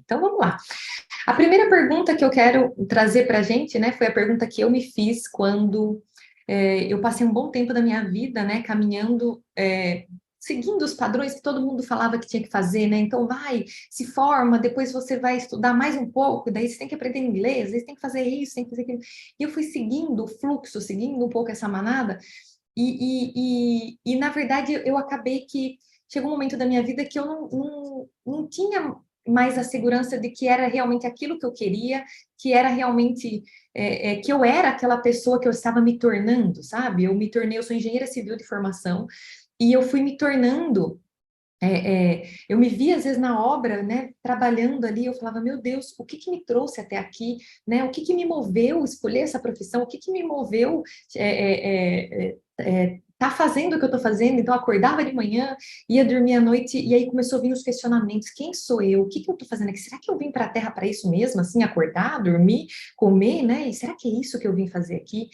Então, vamos lá. A primeira pergunta que eu quero trazer para a gente, né, foi a pergunta que eu me fiz quando eu passei um bom tempo da minha vida, né, caminhando, seguindo os padrões que todo mundo falava que tinha que fazer, né? Então, vai, se forma, depois você vai estudar mais um pouco, daí você tem que aprender inglês, daí você tem que fazer isso, tem que fazer aquilo. E eu fui seguindo o fluxo, seguindo um pouco essa manada, e na verdade, eu acabei que chegou um momento da minha vida que eu não tinha mais a segurança de que era realmente aquilo que eu queria, que era realmente, que eu era aquela pessoa que eu estava me tornando, sabe? Eu sou engenheira civil de formação, e eu fui me tornando eu me via, às vezes, na obra, né, trabalhando ali, eu falava, meu Deus, o que que me trouxe até aqui, né, o que que me moveu escolher essa profissão, o que que me moveu tá fazendo o que eu estou fazendo, então eu acordava de manhã, ia dormir à noite, e aí começou a vir os questionamentos, quem sou eu, o que que eu estou fazendo aqui, será que eu vim para a Terra para isso mesmo, assim, acordar, dormir, comer, né, e será que é isso que eu vim fazer aqui?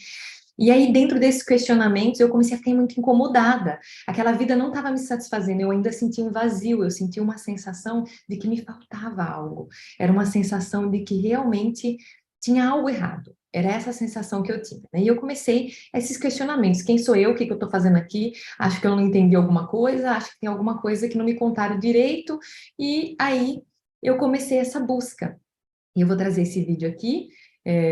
E aí, dentro desses questionamentos, eu comecei a ficar muito incomodada. Aquela vida não estava me satisfazendo, eu ainda sentia um vazio, eu sentia uma sensação de que me faltava algo. Era uma sensação de que realmente tinha algo errado. Era essa a sensação que eu tinha, né? E eu comecei esses questionamentos. Quem sou eu? O que que eu estou fazendo aqui? Acho que eu não entendi alguma coisa, acho que tem alguma coisa que não me contaram direito. E aí, eu comecei essa busca. E eu vou trazer esse vídeo aqui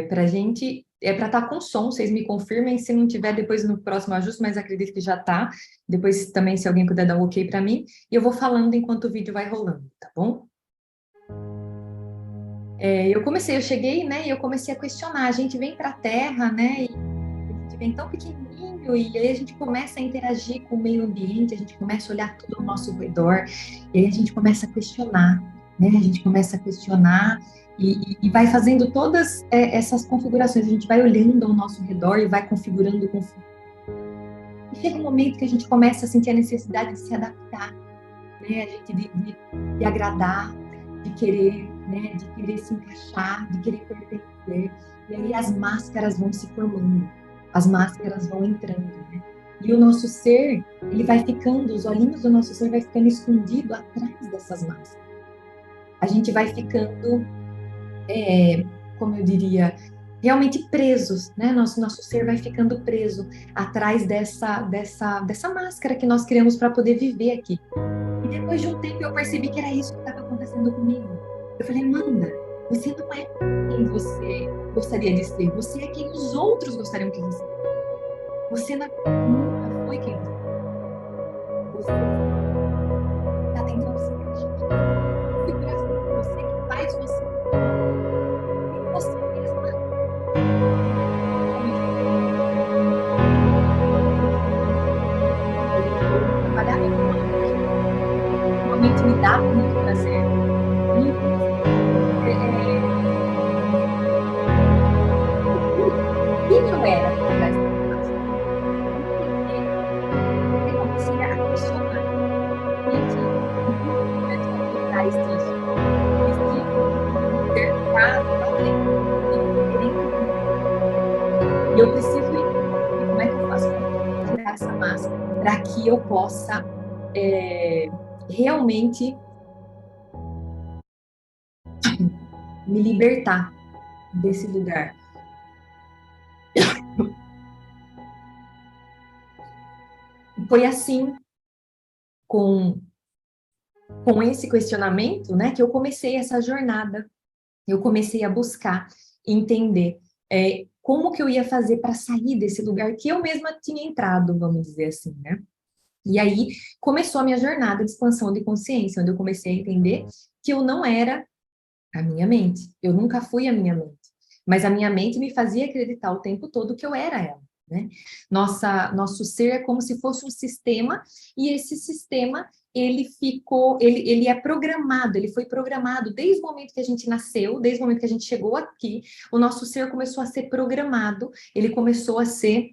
para a gente, para estar com som, vocês me confirmem, se não tiver depois no próximo ajuste, mas acredito que já está. Depois também, se alguém puder dar um ok para mim, e eu vou falando enquanto o vídeo vai rolando, tá bom? Eu cheguei, né, e eu comecei a questionar, a gente vem para a Terra, né, e a gente vem tão pequenininho, e aí a gente começa a interagir com o meio ambiente, a gente começa a olhar tudo ao nosso redor, e aí a gente começa a questionar, né, a gente começa a questionar, e vai fazendo todas essas configurações, a gente vai olhando ao nosso redor e vai configurando, e chega um momento que a gente começa a sentir a necessidade de se adaptar, né, a gente de agradar, de querer, né, de querer se encaixar, de querer pertencer, e aí as máscaras vão se formando, as máscaras vão entrando, né? E o nosso ser, ele vai ficando, os olhinhos do nosso ser vai ficando escondido atrás dessas máscaras. A gente vai ficando, como eu diria, realmente presos, né? Nosso ser vai ficando preso atrás dessa máscara que nós criamos para poder viver aqui. E depois de um tempo eu percebi que era isso que estava acontecendo comigo. Eu falei, Amanda, você não é quem você gostaria de ser, você é quem os outros gostariam que você fosse. Você nunca foi quem você é. Você está tentando se encaixar. Configuração, você que faz você. E você mesma. Trabalhar com realmente me dá muito prazer. Muito prazer. Quem eu era por trás dessa máscara? Eu comecei a questionar. Gente, muito é por trás disso. Esse cercado lá dentro, querendo. E eu preciso ir. E como é que eu faço para tirar essa máscara? Para que eu possa realmente me libertar desse lugar. Foi assim, com esse questionamento, né, que eu comecei essa jornada. Eu comecei a buscar entender como que eu ia fazer para sair desse lugar que eu mesma tinha entrado, vamos dizer assim, né? E aí começou a minha jornada de expansão de consciência, onde eu comecei a entender que eu não era a minha mente, eu nunca fui a minha mente, mas a minha mente me fazia acreditar o tempo todo que eu era ela, né? Nosso ser é como se fosse um sistema, e esse sistema ele é programado, ele foi programado desde o momento que a gente nasceu, desde o momento que a gente chegou aqui, o nosso ser começou a ser programado, ele começou a ser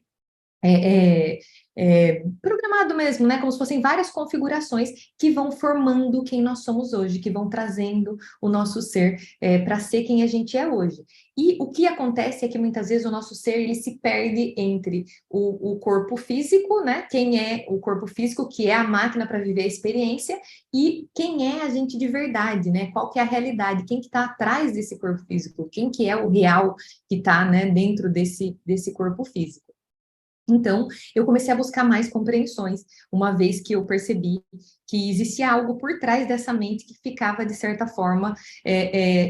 programado mesmo, né? Como se fossem várias configurações que vão formando quem nós somos hoje, que vão trazendo o nosso ser para ser quem a gente é hoje. E o que acontece é que muitas vezes o nosso ser ele se perde entre o corpo físico, né? Quem é o corpo físico, que é a máquina para viver a experiência, e quem é a gente de verdade, né? Qual que é a realidade? Quem que está atrás desse corpo físico? Quem que é o real que está, né, dentro desse corpo físico? Então, eu comecei a buscar mais compreensões, uma vez que eu percebi que existia algo por trás dessa mente que ficava, de certa forma,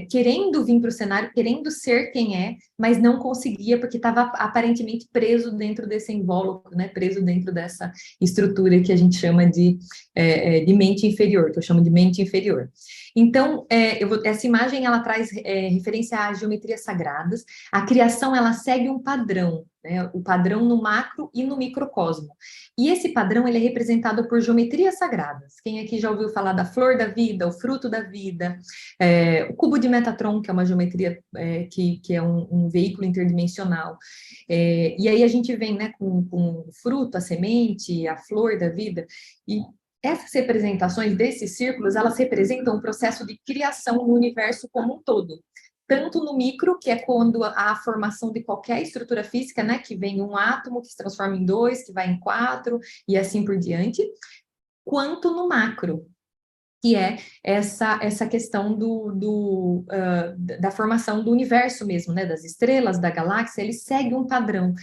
querendo vir para o cenário, querendo ser quem é, mas não conseguia, porque estava aparentemente preso dentro desse invólucro, né? Preso dentro dessa estrutura que a gente chama de mente inferior, que eu chamo de mente inferior. Então, essa imagem, ela traz referência às geometrias sagradas. A criação, ela segue um padrão, né? O padrão no macro e no microcosmo. E esse padrão, ele é representado por geometrias sagradas. Quem aqui já ouviu falar da flor da vida, o fruto da vida, o cubo de Metatron, que é uma geometria que é um veículo interdimensional. E aí a gente vem, né, com o fruto, a semente, a flor da vida, e essas representações desses círculos, elas representam o processo de criação no universo como um todo. Tanto no micro, que é quando a formação de qualquer estrutura física, né, que vem um átomo que se transforma em dois, que vai em quatro, e assim por diante, quanto no macro, que é essa questão da formação do universo mesmo, né, das estrelas, da galáxia, ele segue um padrão,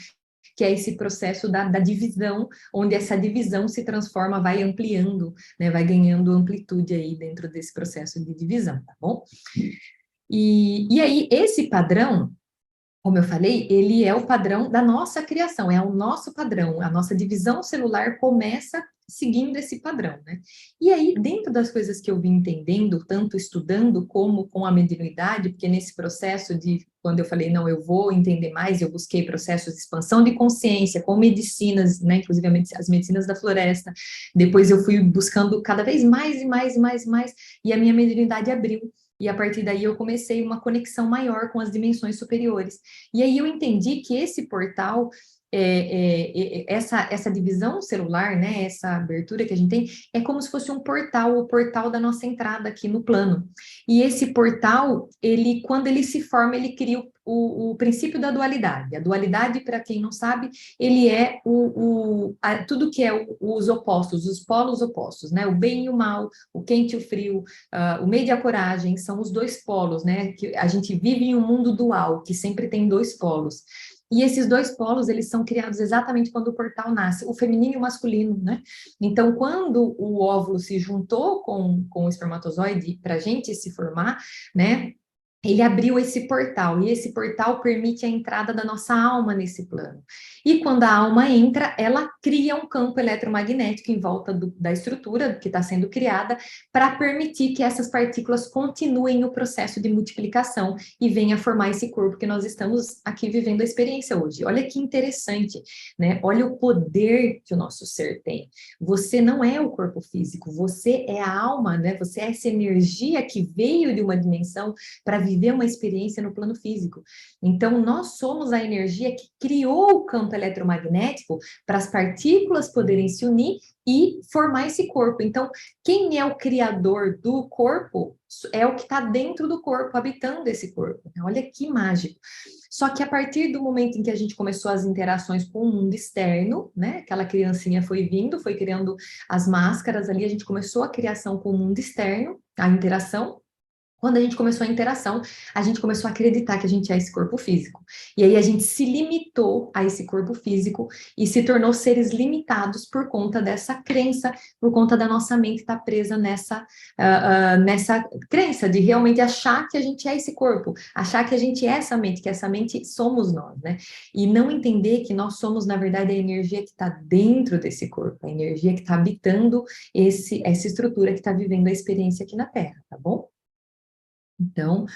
que é esse processo da divisão, onde essa divisão se transforma, vai ampliando, né, vai ganhando amplitude aí dentro desse processo de divisão, tá bom? E aí, esse padrão, como eu falei, ele é o padrão da nossa criação, é o nosso padrão, a nossa divisão celular começa seguindo esse padrão, né? E aí, dentro das coisas que eu vim entendendo, tanto estudando como com a mediunidade, porque nesse processo de, quando eu falei, não, eu vou entender mais, eu busquei processos de expansão de consciência, com medicinas, né, inclusive as medicinas da floresta, depois eu fui buscando cada vez mais e mais e mais e mais, e a minha mediunidade abriu. E a partir daí eu comecei uma conexão maior com as dimensões superiores. E aí eu entendi que esse portal, essa divisão celular, né, essa abertura que a gente tem, é como se fosse um portal, o portal da nossa entrada aqui no plano. E esse portal, ele, quando ele se forma, ele cria o princípio da dualidade. A dualidade, para quem não sabe, ele é tudo que é os opostos, os polos opostos, né? O bem e o mal, o quente e o frio, o medo e a coragem, são os dois polos, né? Que a gente vive em um mundo dual, que sempre tem dois polos. E esses dois polos, eles são criados exatamente quando o portal nasce, o feminino e o masculino, né? Então, quando o óvulo se juntou com o espermatozoide para a gente se formar, né? Ele abriu esse portal, e esse portal permite a entrada da nossa alma nesse plano. E quando a alma entra, ela cria um campo eletromagnético em volta da estrutura que está sendo criada, para permitir que essas partículas continuem o processo de multiplicação e venha formar esse corpo que nós estamos aqui vivendo a experiência hoje. Olha que interessante, né? Olha o poder que o nosso ser tem. Você não é o corpo físico, você é a alma, né? Você é essa energia que veio de uma dimensão para viver uma experiência no plano físico. Então, nós somos a energia que criou o campo eletromagnético para as partículas poderem se unir e formar esse corpo. Então, quem é o criador do corpo é o que está dentro do corpo, habitando esse corpo. Olha que mágico. Só que a partir do momento em que a gente começou as interações com o mundo externo, né? Aquela criancinha foi vindo, foi criando as máscaras ali, a gente começou a criação com o mundo externo, a interação. Quando a gente começou a interação, a gente começou a acreditar que a gente é esse corpo físico. E aí a gente se limitou a esse corpo físico e se tornou seres limitados por conta dessa crença, por conta da nossa mente estar presa nessa crença de realmente achar que a gente é esse corpo, achar que a gente é essa mente, que essa mente somos nós, né? E não entender que nós somos, na verdade, a energia que está dentro desse corpo, a energia que está habitando essa estrutura que está vivendo a experiência aqui na Terra, tá bom? Então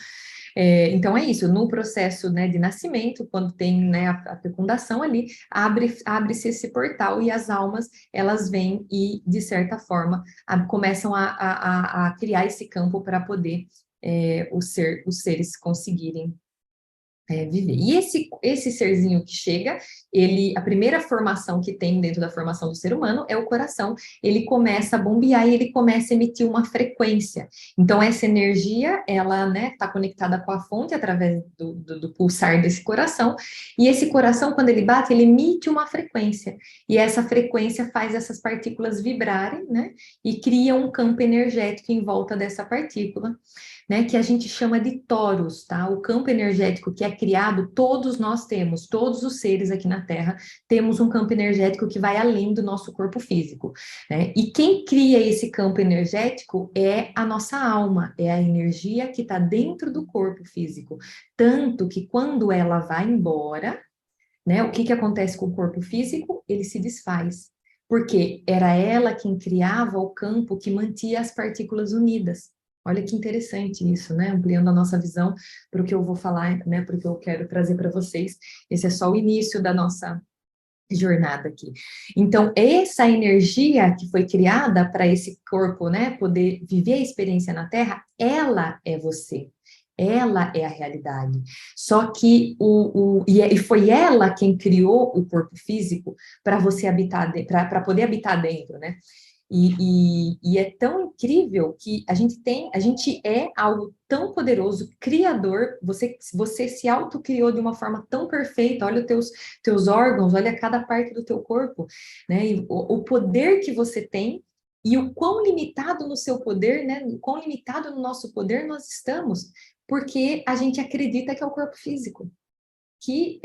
é isso, no processo, né, de nascimento, quando tem, né, a fecundação ali, abre-se esse portal e as almas, elas vêm e, de certa forma, começam a criar esse campo para poder os seres conseguirem Viver. E esse serzinho que chega, a primeira formação que tem dentro da formação do ser humano é o coração. Ele começa a bombear e ele começa a emitir uma frequência. Então, essa energia, ela, né, está conectada com a fonte através do pulsar desse coração. E esse coração, quando ele bate, ele emite uma frequência. E essa frequência faz essas partículas vibrarem, né? E cria um campo energético em volta dessa partícula, né, que a gente chama de toros, tá? O campo energético que é criado, todos nós temos, todos os seres aqui na Terra, temos um campo energético que vai além do nosso corpo físico, né? E quem cria esse campo energético é a nossa alma, é a energia que está dentro do corpo físico. Tanto que quando ela vai embora, né, o que que acontece com o corpo físico? Ele se desfaz. Porque era ela quem criava o campo que mantia as partículas unidas. Olha que interessante isso, né? Ampliando a nossa visão para o que eu vou falar, né? Para o que eu quero trazer para vocês. Esse é só o início da nossa jornada aqui. Então, essa energia que foi criada para esse corpo, né, poder viver a experiência na Terra, ela é você. Ela é a realidade. Só que e foi ela quem criou o corpo físico para você habitar, para poder habitar dentro, né? E é tão incrível que a gente é algo tão poderoso, criador, você se autocriou de uma forma tão perfeita, olha os teus órgãos, olha cada parte do teu corpo, né? E o poder que você tem e o quão limitado no seu poder, né? O quão limitado no nosso poder nós estamos, porque a gente acredita que é o corpo físico, que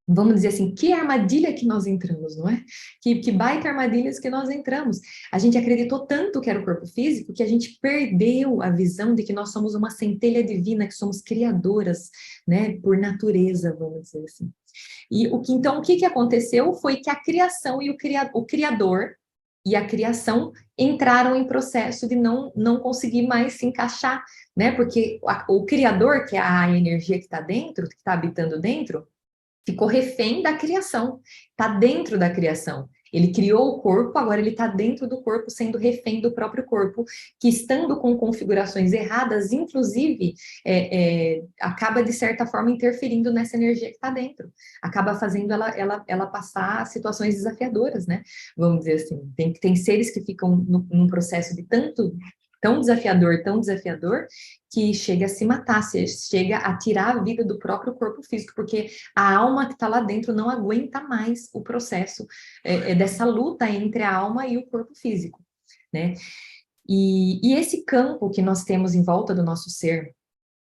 vamos dizer assim, que armadilha que nós entramos, não é? Que baita armadilhas que nós entramos. A gente acreditou tanto que era o corpo físico que a gente perdeu a visão de que nós somos uma centelha divina, que somos criadoras, né? Por natureza, vamos dizer assim. E então, o que aconteceu foi que a criação e o criador e a criação entraram em processo de não conseguir mais se encaixar, né? Porque o criador, que é a energia que está dentro, que está habitando dentro, ficou refém da criação, está dentro da criação. Ele criou o corpo, agora ele está dentro do corpo, sendo refém do próprio corpo, que estando com configurações erradas, inclusive, acaba, de certa forma, interferindo nessa energia que está dentro. Acaba fazendo ela passar situações desafiadoras, né? Vamos dizer assim. Tem seres que ficam num processo de tão desafiador, que chega a se matar, chega a tirar a vida do próprio corpo físico, porque a alma que está lá dentro não aguenta mais o processo dessa luta entre a alma e o corpo físico, né? E esse campo que nós temos em volta do nosso ser,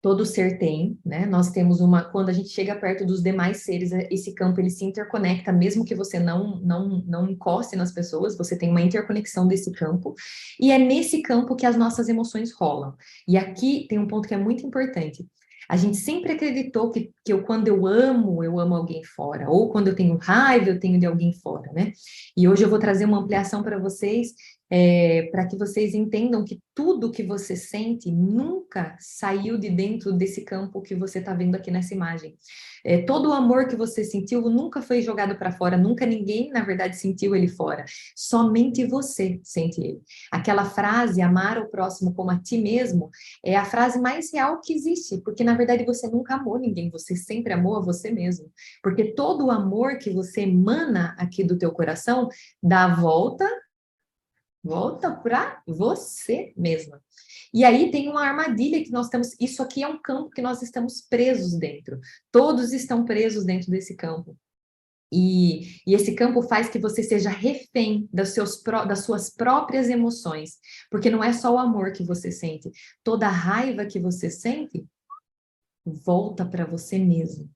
todo ser tem, né? Nós temos quando a gente chega perto dos demais seres, esse campo ele se interconecta, mesmo que você não encoste nas pessoas, você tem uma interconexão desse campo, e é nesse campo que as nossas emoções rolam. E aqui tem um ponto que é muito importante. A gente sempre acreditou que quando eu amo alguém fora, ou quando eu tenho raiva, eu tenho de alguém fora, né? E hoje eu vou trazer uma ampliação para vocês, para que vocês entendam que tudo que você sente nunca saiu de dentro desse campo que você está vendo aqui nessa imagem. Todo o amor que você sentiu nunca foi jogado para fora, nunca ninguém, na verdade, sentiu ele fora. Somente você sente ele. Aquela frase, amar o próximo como a ti mesmo, é a frase mais real que existe, porque, na verdade, você nunca amou ninguém, você sempre amou a você mesmo. Porque todo o amor que você emana aqui do teu coração dá a volta para você mesma. E aí tem uma armadilha que nós temos, isso aqui é um campo que nós estamos presos dentro. Todos estão presos dentro desse campo. E esse campo faz que você seja refém das suas próprias emoções, porque não é só o amor que você sente, toda a raiva que você sente volta para você mesmo.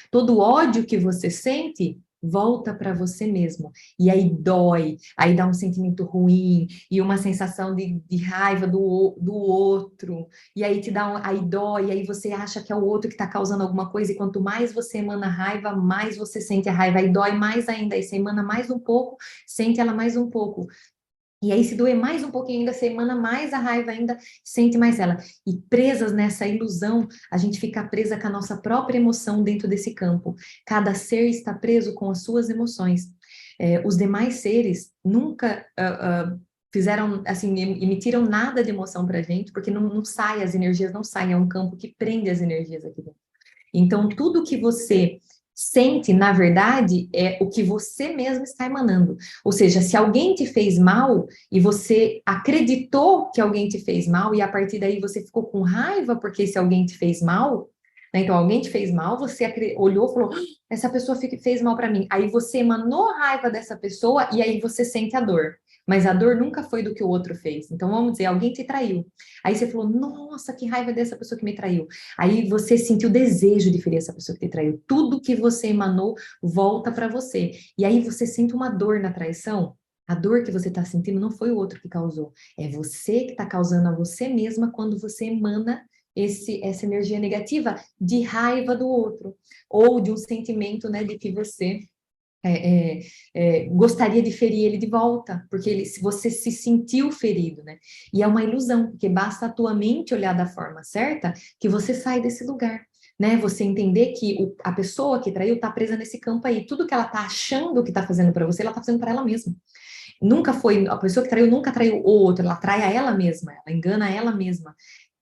Todo ódio que você sente volta para você mesmo. E aí dói, aí dá um sentimento ruim e uma sensação de raiva do outro. E aí aí dói, aí você acha que é o outro que está causando alguma coisa. E quanto mais você emana raiva, mais você sente a raiva. Aí dói mais ainda, aí você emana mais um pouco, sente ela mais um pouco. E aí, se doer mais um pouquinho ainda, você emana mais a raiva ainda, sente mais ela. E presas nessa ilusão, a gente fica presa com a nossa própria emoção dentro desse campo. Cada ser está preso com as suas emoções. Os demais seres nunca fizeram, assim, emitiram nada de emoção para a gente, porque não sai, as energias não saem, é um campo que prende as energias aqui dentro. Então, tudo que você sente, na verdade, é o que você mesmo está emanando. Ou seja, se alguém te fez mal e você acreditou que alguém te fez mal e a partir daí você ficou com raiva porque esse alguém te fez mal, né? Então alguém te fez mal, você olhou e falou, "Ah, essa pessoa fez mal para mim." Aí você emanou a raiva dessa pessoa e aí você sente a dor. Mas a dor nunca foi do que o outro fez. Então vamos dizer, alguém te traiu. Aí você falou, nossa, que raiva dessa pessoa que me traiu. Aí você sentiu desejo de ferir essa pessoa que te traiu. Tudo que você emanou volta para você. E aí você sente uma dor na traição. A dor que você está sentindo não foi o outro que causou. É você que está causando a você mesma quando você emana essa energia negativa de raiva do outro. Ou de um sentimento, né, de que você gostaria de ferir ele de volta, porque se você se sentiu ferido, né? E é uma ilusão, porque basta a tua mente olhar da forma certa que você sai desse lugar, né? Você entender que a pessoa que traiu tá presa nesse campo aí, tudo que ela tá achando que tá fazendo para você, ela tá fazendo para ela mesma. Nunca foi, a pessoa que traiu nunca traiu o outro, ela trai a ela mesma, ela engana ela mesma.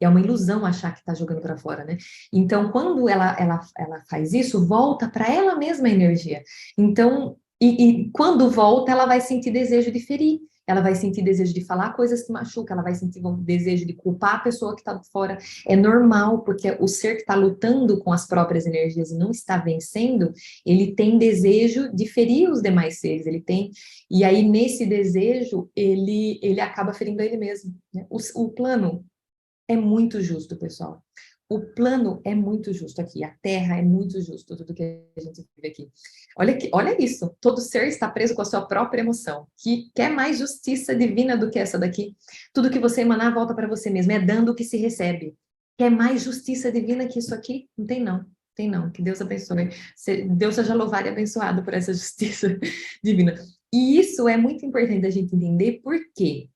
É uma ilusão achar que está jogando para fora, né? Então, quando ela faz isso, volta para ela mesma a energia. Então, e quando volta, ela vai sentir desejo de ferir, ela vai sentir desejo de falar coisas que machucam, ela vai sentir desejo de culpar a pessoa que está fora. É normal, porque o ser que está lutando com as próprias energias e não está vencendo, ele tem desejo de ferir os demais seres, ele tem. E aí, nesse desejo, ele acaba ferindo ele mesmo, né? O plano é muito justo, pessoal. O plano é muito justo aqui, a Terra é muito justo, tudo que a gente vive aqui. Olha isso, todo ser está preso com a sua própria emoção. Que quer mais justiça divina do que essa daqui? Tudo que você emanar volta para você mesmo, é dando o que se recebe. Quer mais justiça divina que isso aqui? Não tem não, tem não. Que Deus abençoe. Deus seja louvado e abençoado por essa justiça divina. E isso é muito importante a gente entender, por quê?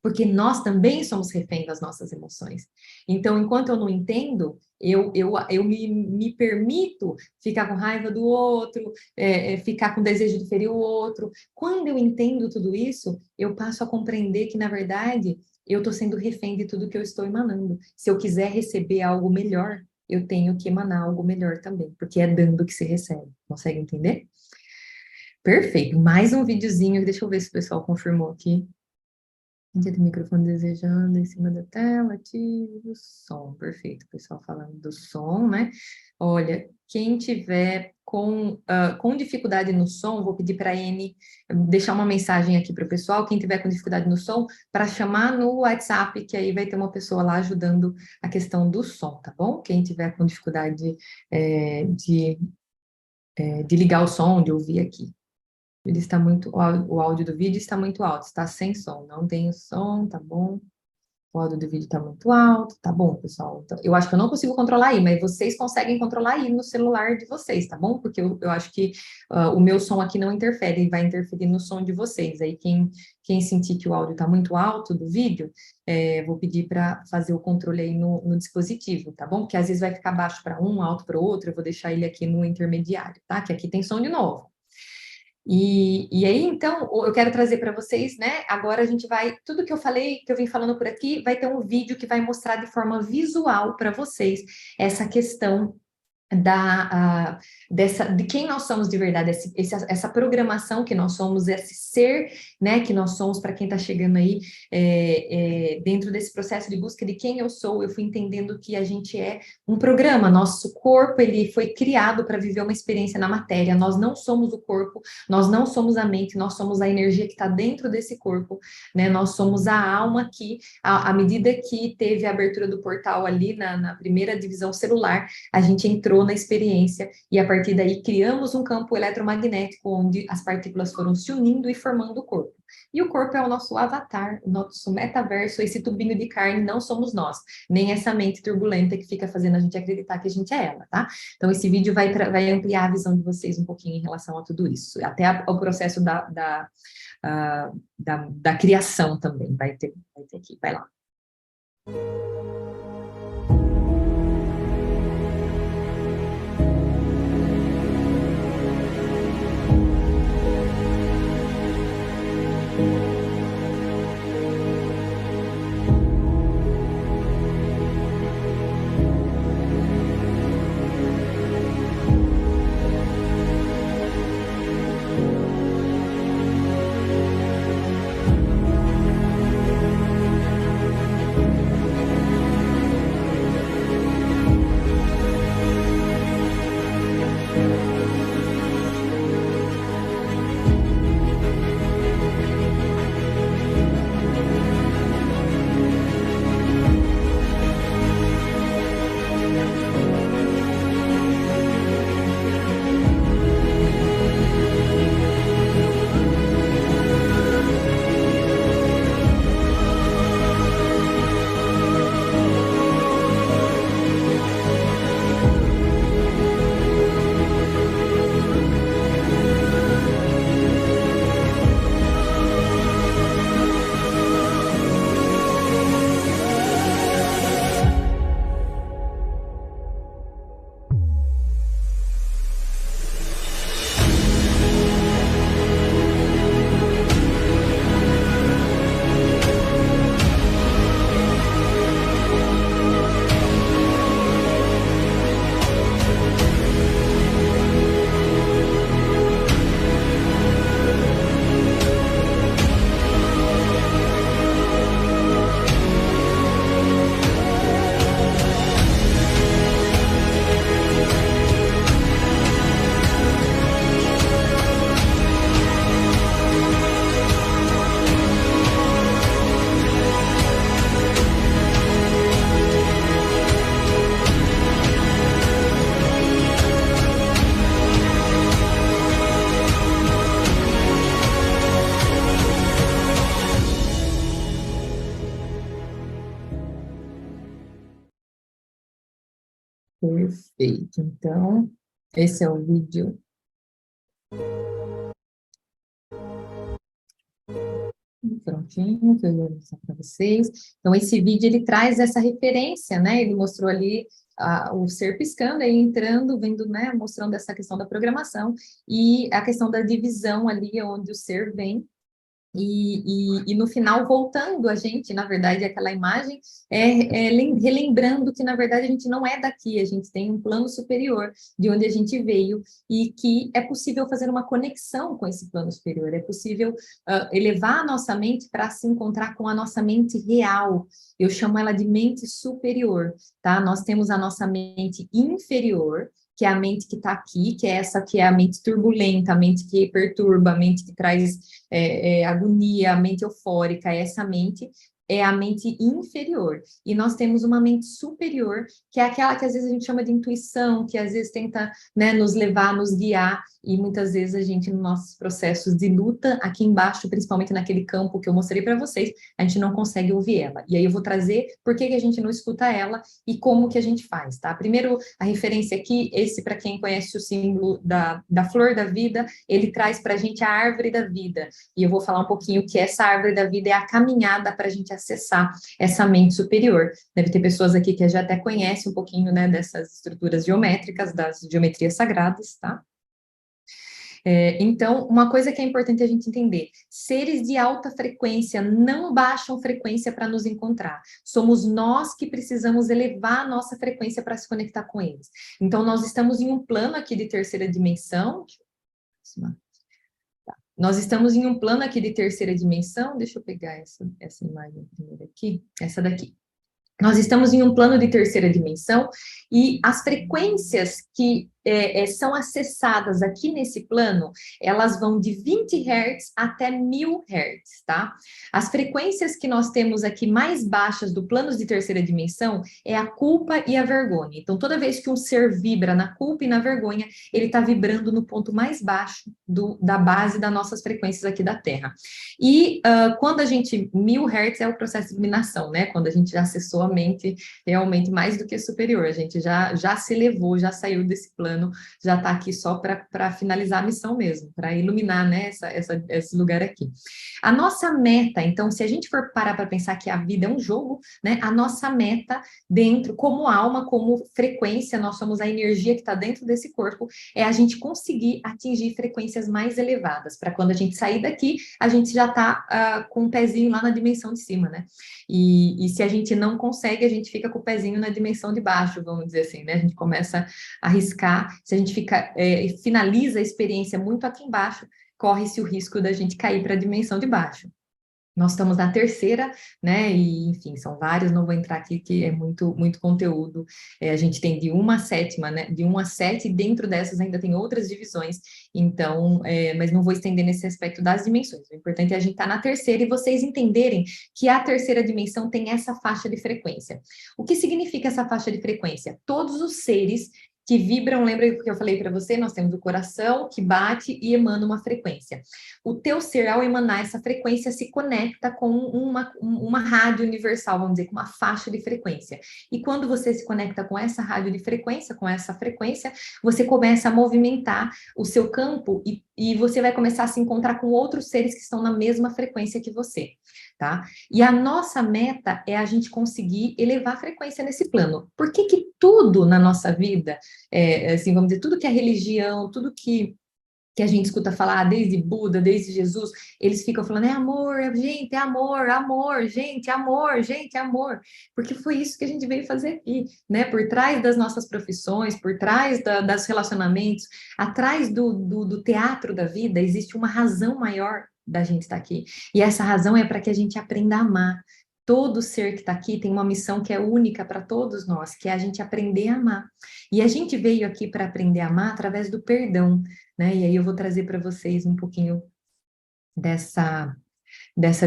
Porque nós também somos refém das nossas emoções. Então, enquanto eu não entendo, eu me permito ficar com raiva do outro, ficar com desejo de ferir o outro. Quando eu entendo tudo isso, eu passo a compreender que, na verdade, eu estou sendo refém de tudo que eu estou emanando. Se eu quiser receber algo melhor, eu tenho que emanar algo melhor também, porque é dando que se recebe. Consegue entender? Perfeito. Mais um videozinho, deixa eu ver se o pessoal confirmou aqui. Dia do microfone desejando em cima da tela, ativo, som, perfeito, o pessoal falando do som, né? Olha, quem tiver com dificuldade no som, vou pedir para a Anne deixar uma mensagem aqui para o pessoal, quem tiver com dificuldade no som, para chamar no WhatsApp, que aí vai ter uma pessoa lá ajudando a questão do som, tá bom? Quem tiver com dificuldade de ligar o som, de ouvir aqui. Ele está muito, o áudio do vídeo está muito alto, está sem som, não tem o som, tá bom? O áudio do vídeo está muito alto, tá bom, pessoal? Então, eu acho que eu não consigo controlar aí, mas vocês conseguem controlar aí no celular de vocês, tá bom? Porque eu acho que o meu som aqui não interfere, vai interferir no som de vocês. Aí quem sentir que o áudio está muito alto do vídeo, vou pedir para fazer o controle aí no dispositivo, tá bom? Porque às vezes vai ficar baixo para um, alto para o outro, eu vou deixar ele aqui no intermediário, tá? Que aqui tem som de novo. E aí, então, eu quero trazer para vocês, né? Agora a gente vai, tudo que eu falei, que eu vim falando por aqui, vai ter um vídeo que vai mostrar de forma visual para vocês essa questão de quem nós somos de verdade, essa programação que nós somos, esse ser, né, que nós somos, para quem está chegando aí, dentro desse processo de busca de quem eu sou, eu fui entendendo que a gente é um programa, nosso corpo, ele foi criado para viver uma experiência na matéria, nós não somos o corpo, nós não somos a mente, nós somos a energia que está dentro desse corpo, né, nós somos a alma que, à medida que teve a abertura do portal ali na primeira divisão celular, a gente entrou na experiência e a partir daí criamos um campo eletromagnético onde as partículas foram se unindo e formando o corpo. E o corpo é o nosso avatar, o nosso metaverso, esse tubinho de carne não somos nós, nem essa mente turbulenta que fica fazendo a gente acreditar que a gente é ela, tá? Então esse vídeo vai ampliar a visão de vocês um pouquinho em relação a tudo isso, até o processo da criação também vai ter aqui, vai lá. Perfeito. Então, esse é o vídeo. Prontinho, que eu ia mostrar para vocês. Então, esse vídeo, ele traz essa referência, né? Ele mostrou ali o ser piscando, aí entrando, vendo, né? Mostrando essa questão da programação e a questão da divisão ali, onde o ser vem. E no final, voltando a gente, na verdade, aquela imagem relembrando que, na verdade, a gente não é daqui, a gente tem um plano superior de onde a gente veio e que é possível fazer uma conexão com esse plano superior, é possível elevar a nossa mente para se encontrar com a nossa mente real. Eu chamo ela de mente superior, tá? Nós temos a nossa mente inferior, que é a mente que está aqui, que é essa que é a mente turbulenta, a mente que perturba, a mente que traz agonia, a mente eufórica, essa mente é a mente inferior. E nós temos uma mente superior, que é aquela que às vezes a gente chama de intuição, que às vezes tenta, né, nos levar, nos guiar, e muitas vezes a gente, nos nossos processos de luta, aqui embaixo, principalmente naquele campo que eu mostrei para vocês, a gente não consegue ouvir ela. E aí eu vou trazer por que a gente não escuta ela e como que a gente faz, tá? Primeiro, a referência aqui, esse para quem conhece o símbolo da flor da vida, ele traz para a gente a árvore da vida. E eu vou falar um pouquinho que essa árvore da vida é a caminhada para a gente acessar essa mente superior. Deve ter pessoas aqui que já até conhecem um pouquinho, né, dessas estruturas geométricas, das geometrias sagradas, tá? Então, uma coisa que é importante a gente entender: seres de alta frequência não baixam frequência para nos encontrar. Somos nós que precisamos elevar a nossa frequência para se conectar com eles. Então, nós estamos em um plano aqui de terceira dimensão. Nós estamos em um plano aqui de terceira dimensão. Deixa eu pegar essa imagem primeiro aqui, essa daqui. Nós estamos em um plano de terceira dimensão e as frequências que são acessadas aqui nesse plano, elas vão de 20 Hz até 1000 Hz, tá? As frequências que nós temos aqui mais baixas do plano de terceira dimensão é a culpa e a vergonha. Então, toda vez que um ser vibra na culpa e na vergonha, ele está vibrando no ponto mais baixo da base das nossas frequências aqui da Terra. E quando a gente, 1000 Hz é o processo de iluminação, né? Quando a gente já acessou a mente realmente mais do que superior, a gente já se elevou, já saiu desse plano, já está aqui só para finalizar a missão mesmo, para iluminar, né, esse lugar aqui. A nossa meta, então, se a gente for parar para pensar que a vida é um jogo, né, a nossa meta dentro, como alma, como frequência, nós somos a energia que está dentro desse corpo, é a gente conseguir atingir frequências mais elevadas, para quando a gente sair daqui, a gente já está com um pezinho lá na dimensão de cima, né? E se a gente não consegue, a gente fica com o pezinho na dimensão de baixo, vamos dizer assim, né? A gente começa a arriscar, se a gente finaliza a experiência muito aqui embaixo, corre-se o risco da gente cair para a dimensão de baixo. Nós estamos na terceira, né? E, enfim, são vários, não vou entrar aqui, que é muito, muito conteúdo. A gente tem de 1 a 7ª, né? De 1 a 7, e dentro dessas ainda tem outras divisões. Então, mas não vou estender nesse aspecto das dimensões. O importante é a gente estar na terceira e vocês entenderem que a terceira dimensão tem essa faixa de frequência. O que significa essa faixa de frequência? Todos os seres que vibram, lembra que eu falei para você? Nós temos o coração que bate e emana uma frequência. O teu ser, ao emanar essa frequência, se conecta com uma rádio universal, vamos dizer, com uma faixa de frequência. E quando você se conecta com essa rádio de frequência, com essa frequência, você começa a movimentar o seu campo e você vai começar a se encontrar com outros seres que estão na mesma frequência que você, tá? E a nossa meta é a gente conseguir elevar a frequência nesse plano. Por que que tudo na nossa vida, assim, vamos dizer, tudo que é religião, tudo que a gente escuta falar desde Buda, desde Jesus, eles ficam falando, é amor, gente, é amor, amor, gente, amor, gente, amor, porque foi isso que a gente veio fazer aqui, né, por trás das nossas profissões, por trás dos relacionamentos, atrás do teatro da vida, existe uma razão maior da gente estar aqui, e essa razão é para que a gente aprenda a amar. Todo ser que está aqui tem uma missão que é única para todos nós, que é a gente aprender a amar. E a gente veio aqui para aprender a amar através do perdão, né? E aí eu vou trazer para vocês um pouquinho dessa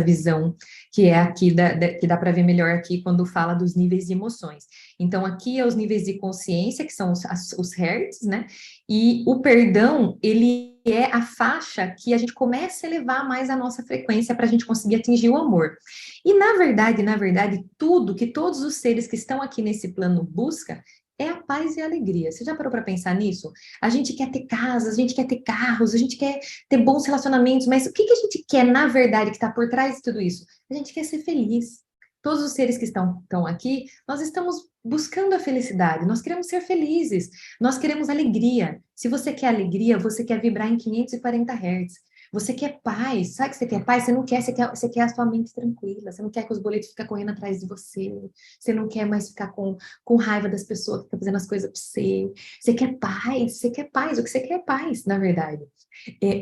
visão, que é aqui, que dá para ver melhor aqui quando fala dos níveis de emoções. Então, aqui é os níveis de consciência, que são os hertz, né? E o perdão, ele é a faixa que a gente começa a elevar mais a nossa frequência para a gente conseguir atingir o amor. E, na verdade, tudo que todos os seres que estão aqui nesse plano busca é a paz e a alegria. Você já parou para pensar nisso? A gente quer ter casas, a gente quer ter carros, a gente quer ter bons relacionamentos, mas o que que a gente quer, na verdade, que está por trás de tudo isso? A gente quer ser feliz. Todos os seres que estão aqui, nós estamos buscando a felicidade, nós queremos ser felizes, nós queremos alegria. Se você quer alegria, você quer vibrar em 540 Hz. Você quer paz, sabe que você quer paz? Você quer a sua mente tranquila, você não quer que os boletos fiquem correndo atrás de você, você não quer mais ficar com raiva das pessoas que estão fazendo as coisas para você. Você quer paz, o que você quer é paz, na verdade.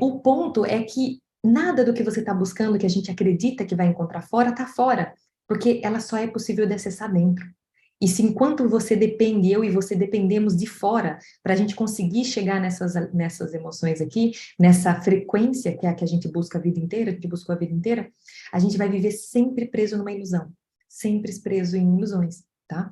O ponto é que nada do que você está buscando, que a gente acredita que vai encontrar fora, está fora, porque ela só é possível de acessar dentro. E se enquanto você depende, eu e você dependemos de fora, para a gente conseguir chegar nessas emoções aqui, nessa frequência que é a que a gente busca a vida inteira, que buscou a vida inteira, a gente vai viver sempre preso numa ilusão, sempre preso em ilusões, tá?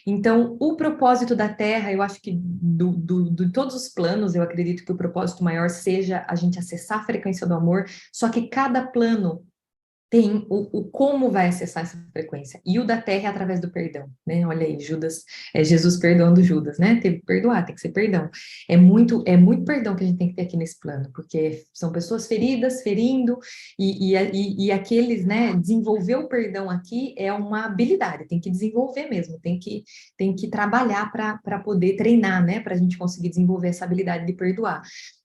Então, o propósito da Terra, eu acho que de todos os planos, eu acredito que o propósito maior seja a gente acessar a frequência do amor, só que cada plano tem o como vai acessar essa frequência. E o da Terra é através do perdão, né? Olha aí, Judas, Jesus perdoando Judas, né? Teve que perdoar, tem que ser perdão. É muito perdão que a gente tem que ter aqui nesse plano, porque são pessoas feridas, ferindo, e aqueles, né? Desenvolver o perdão aqui é uma habilidade, tem que desenvolver mesmo, tem que trabalhar para poder treinar, né? Para a gente conseguir desenvolver essa habilidade de perdoar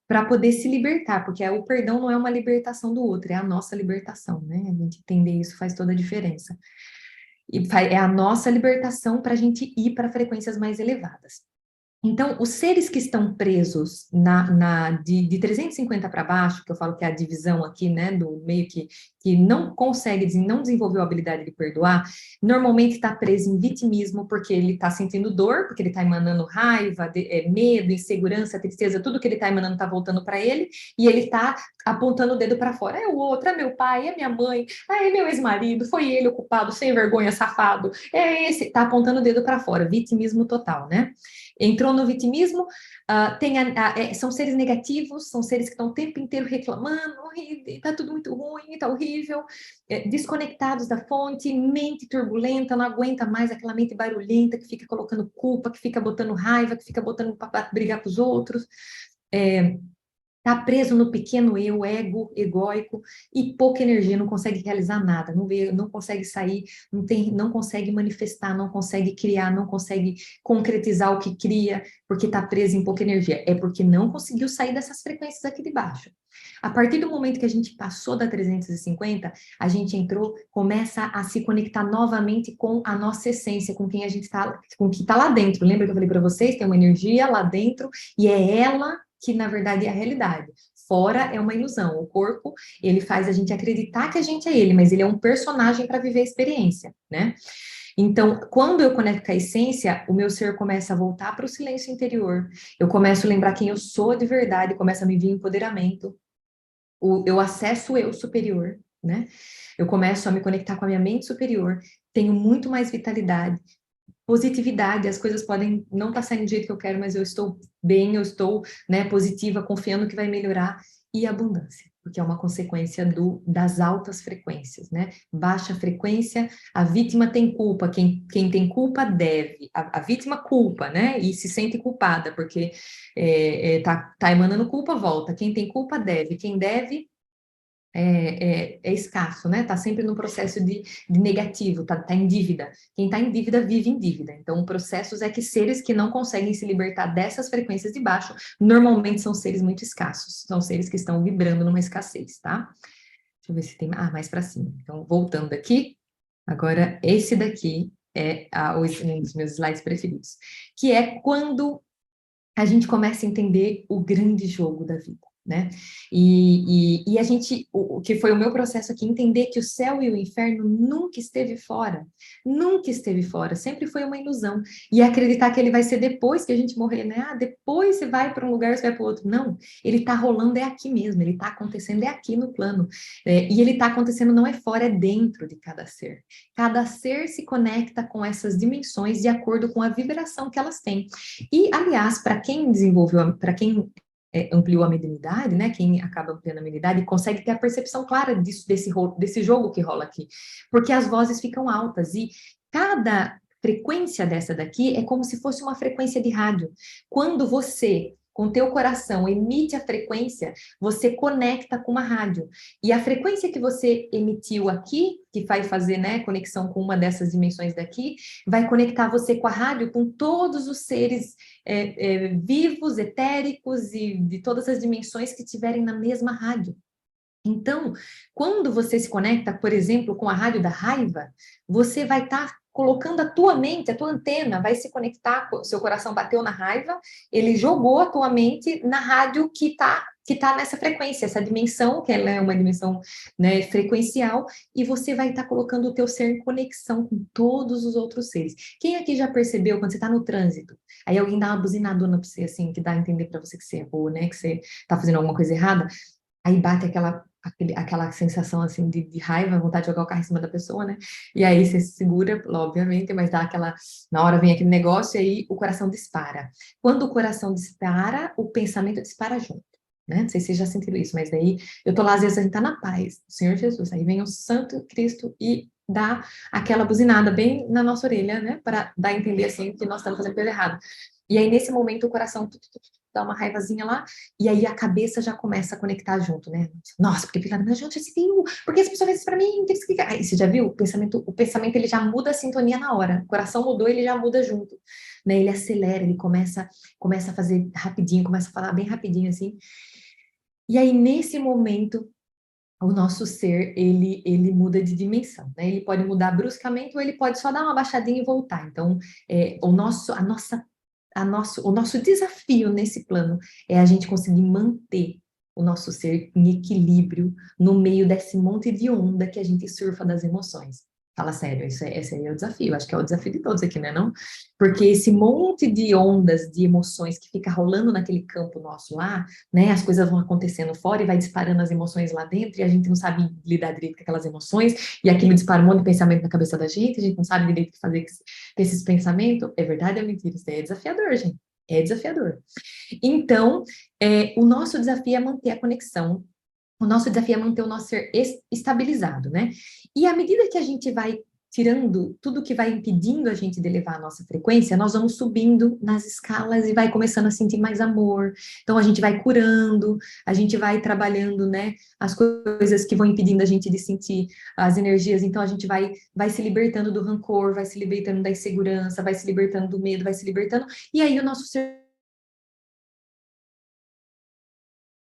para poder se libertar, porque o perdão não é uma libertação do outro, é a nossa libertação, né? A gente entender isso faz toda a diferença. É a nossa libertação para a gente ir para frequências mais elevadas. Então, os seres que estão presos de 350 para baixo, que eu falo que é a divisão aqui, né, do meio que não consegue, não desenvolveu a habilidade de perdoar, normalmente está preso em vitimismo, porque ele está sentindo dor, porque ele está emanando raiva, medo, insegurança, tristeza, tudo que ele está emanando está voltando para ele, e ele está apontando o dedo para fora. É o outro, é meu pai, é minha mãe, é meu ex-marido, foi ele o culpado, sem vergonha, safado, é esse, está apontando o dedo para fora, vitimismo total, né? Entrou no vitimismo, são seres negativos, são seres que estão o tempo inteiro reclamando, está tudo muito ruim, está horrível, desconectados da fonte, mente turbulenta, não aguenta mais aquela mente barulhenta que fica colocando culpa, que fica botando raiva, que fica botando para brigar com os outros. Está preso no pequeno eu, ego, egóico, e pouca energia, não consegue realizar nada, não consegue sair, não consegue manifestar, não consegue criar, não consegue concretizar o que cria, porque está preso em pouca energia. É porque não conseguiu sair dessas frequências aqui de baixo. A partir do momento que a gente passou da 350, a gente entrou, começa a se conectar novamente com a nossa essência, com quem a gente está, com o que está lá dentro. Lembra que eu falei para vocês? Tem uma energia lá dentro, e é ela que na verdade é a realidade. Fora é uma ilusão. O corpo, ele faz a gente acreditar que a gente é ele, mas ele é um personagem para viver a experiência, né? Então, quando eu conecto com a essência, o meu ser começa a voltar para o silêncio interior. Eu começo a lembrar quem eu sou de verdade, começa a me vir empoderamento. Eu acesso o eu superior, né? Eu começo a me conectar com a minha mente superior, tenho muito mais vitalidade, positividade, as coisas podem não estar saindo do jeito que eu quero, mas eu estou bem, eu estou, né, positiva, confiando que vai melhorar, e abundância, porque é uma consequência das altas frequências, né? Baixa frequência, a vítima tem culpa, quem tem culpa deve, a vítima culpa, né? E se sente culpada, porque tá emanando culpa, volta, quem tem culpa deve, quem deve é escasso, né? Tá sempre no processo de negativo, tá em dívida. Quem tá em dívida vive em dívida. Então, processos é que seres que não conseguem se libertar dessas frequências de baixo, normalmente são seres muito escassos, são seres que estão vibrando numa escassez, tá? Deixa eu ver se tem mais para cima. Então, voltando aqui, agora esse daqui é um dos meus slides preferidos, que é quando a gente começa a entender o grande jogo da vida, né? E a gente, o que foi o meu processo aqui, entender que o céu e o inferno nunca esteve fora, sempre foi uma ilusão. E acreditar que ele vai ser depois que a gente morrer, né? Ah, depois você vai para um lugar, você vai para o outro. Não, ele está rolando aqui mesmo, ele está acontecendo aqui no plano. E ele está acontecendo não é fora, é dentro de cada ser. Cada ser se conecta com essas dimensões de acordo com a vibração que elas têm. E, aliás, para quem desenvolveu, para quem ampliou a mediunidade, né, quem acaba ampliando a mediunidade, consegue ter a percepção clara desse jogo que rola aqui, porque as vozes ficam altas e cada frequência dessa daqui é como se fosse uma frequência de rádio. Quando você, com teu coração, emite a frequência, você conecta com uma rádio. E a frequência que você emitiu aqui, que vai fazer, né, conexão com uma dessas dimensões daqui, vai conectar você com a rádio, com todos os seres vivos, etéricos e de todas as dimensões que estiverem na mesma rádio. Então, quando você se conecta, por exemplo, com a rádio da raiva, você vai estar colocando a tua mente, a tua antena, vai se conectar, seu coração bateu na raiva, ele jogou a tua mente na rádio que tá nessa frequência, essa dimensão, que ela é uma dimensão, né, frequencial, e você vai estar colocando o teu ser em conexão com todos os outros seres. Quem aqui já percebeu, quando você está no trânsito, aí alguém dá uma buzinadona para você, assim, que dá a entender para você que você errou, né, que você está fazendo alguma coisa errada, aí bate aquela sensação assim de raiva, vontade de jogar o carro em cima da pessoa, né? E aí você se segura, obviamente, mas dá aquela. Na hora vem aquele negócio e aí o coração dispara. Quando o coração dispara, o pensamento dispara junto. Né? Não sei se vocês já sentiram isso, mas daí eu tô lá, às vezes a gente tá na paz, do Senhor Jesus, aí vem o Santo Cristo e dá aquela buzinada bem na nossa orelha, né? Para dar a entender assim que nós estamos fazendo coisa errada. E aí, nesse momento, o coração dá uma raivazinha lá, e aí a cabeça já começa a conectar junto, né? Nossa, porque fica, mas gente, você viu? Por que as pessoas fazem isso pra mim? Aí, você já viu? O pensamento ele já muda a sintonia na hora. O coração mudou, ele já muda junto. Né? Ele acelera, ele começa a fazer rapidinho, começa a falar bem rapidinho, assim. E aí, nesse momento, o nosso ser, ele muda de dimensão, né? Ele pode mudar bruscamente ou ele pode só dar uma baixadinha e voltar. Então, o nosso desafio nesse plano é a gente conseguir manter o nosso ser em equilíbrio no meio desse monte de onda que a gente surfa das emoções. Fala sério, esse aí é o desafio, acho que é o desafio de todos aqui, né, não? Porque esse monte de ondas, de emoções que fica rolando naquele campo nosso lá, né, as coisas vão acontecendo fora e vai disparando as emoções lá dentro e a gente não sabe lidar direito com aquelas emoções e aquilo dispara um monte de pensamento na cabeça da gente, a gente não sabe direito o que fazer com esses pensamentos. É verdade ou é mentira? Isso daí é desafiador, gente. É desafiador. Então, o nosso desafio é manter a conexão, o nosso desafio é manter o nosso ser estabilizado, né? E à medida que a gente vai tirando tudo que vai impedindo a gente de elevar a nossa frequência, nós vamos subindo nas escalas e vai começando a sentir mais amor. Então a gente vai curando, a gente vai trabalhando, né, as coisas que vão impedindo a gente de sentir as energias. Então a gente vai se libertando do rancor, vai se libertando da insegurança, vai se libertando do medo, vai se libertando. E aí o nosso ser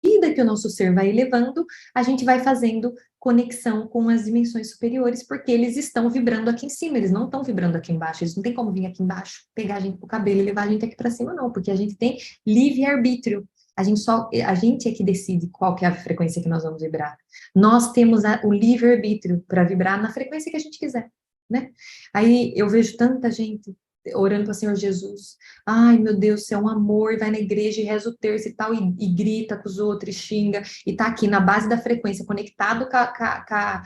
medida que o nosso ser vai elevando, a gente vai fazendo conexão com as dimensões superiores, porque eles estão vibrando aqui em cima, eles não estão vibrando aqui embaixo, eles não tem como vir aqui embaixo, pegar a gente pro cabelo e levar a gente aqui para cima, não, porque a gente tem livre-arbítrio. A gente é que decide qual que é a frequência que nós vamos vibrar. Nós temos o livre-arbítrio para vibrar na frequência que a gente quiser, né? Aí eu vejo tanta gente orando para o Senhor Jesus. Ai, meu Deus, você é um amor, e vai na igreja e reza o terço e tal, e grita com os outros, e xinga, e tá aqui na base da frequência, conectado com a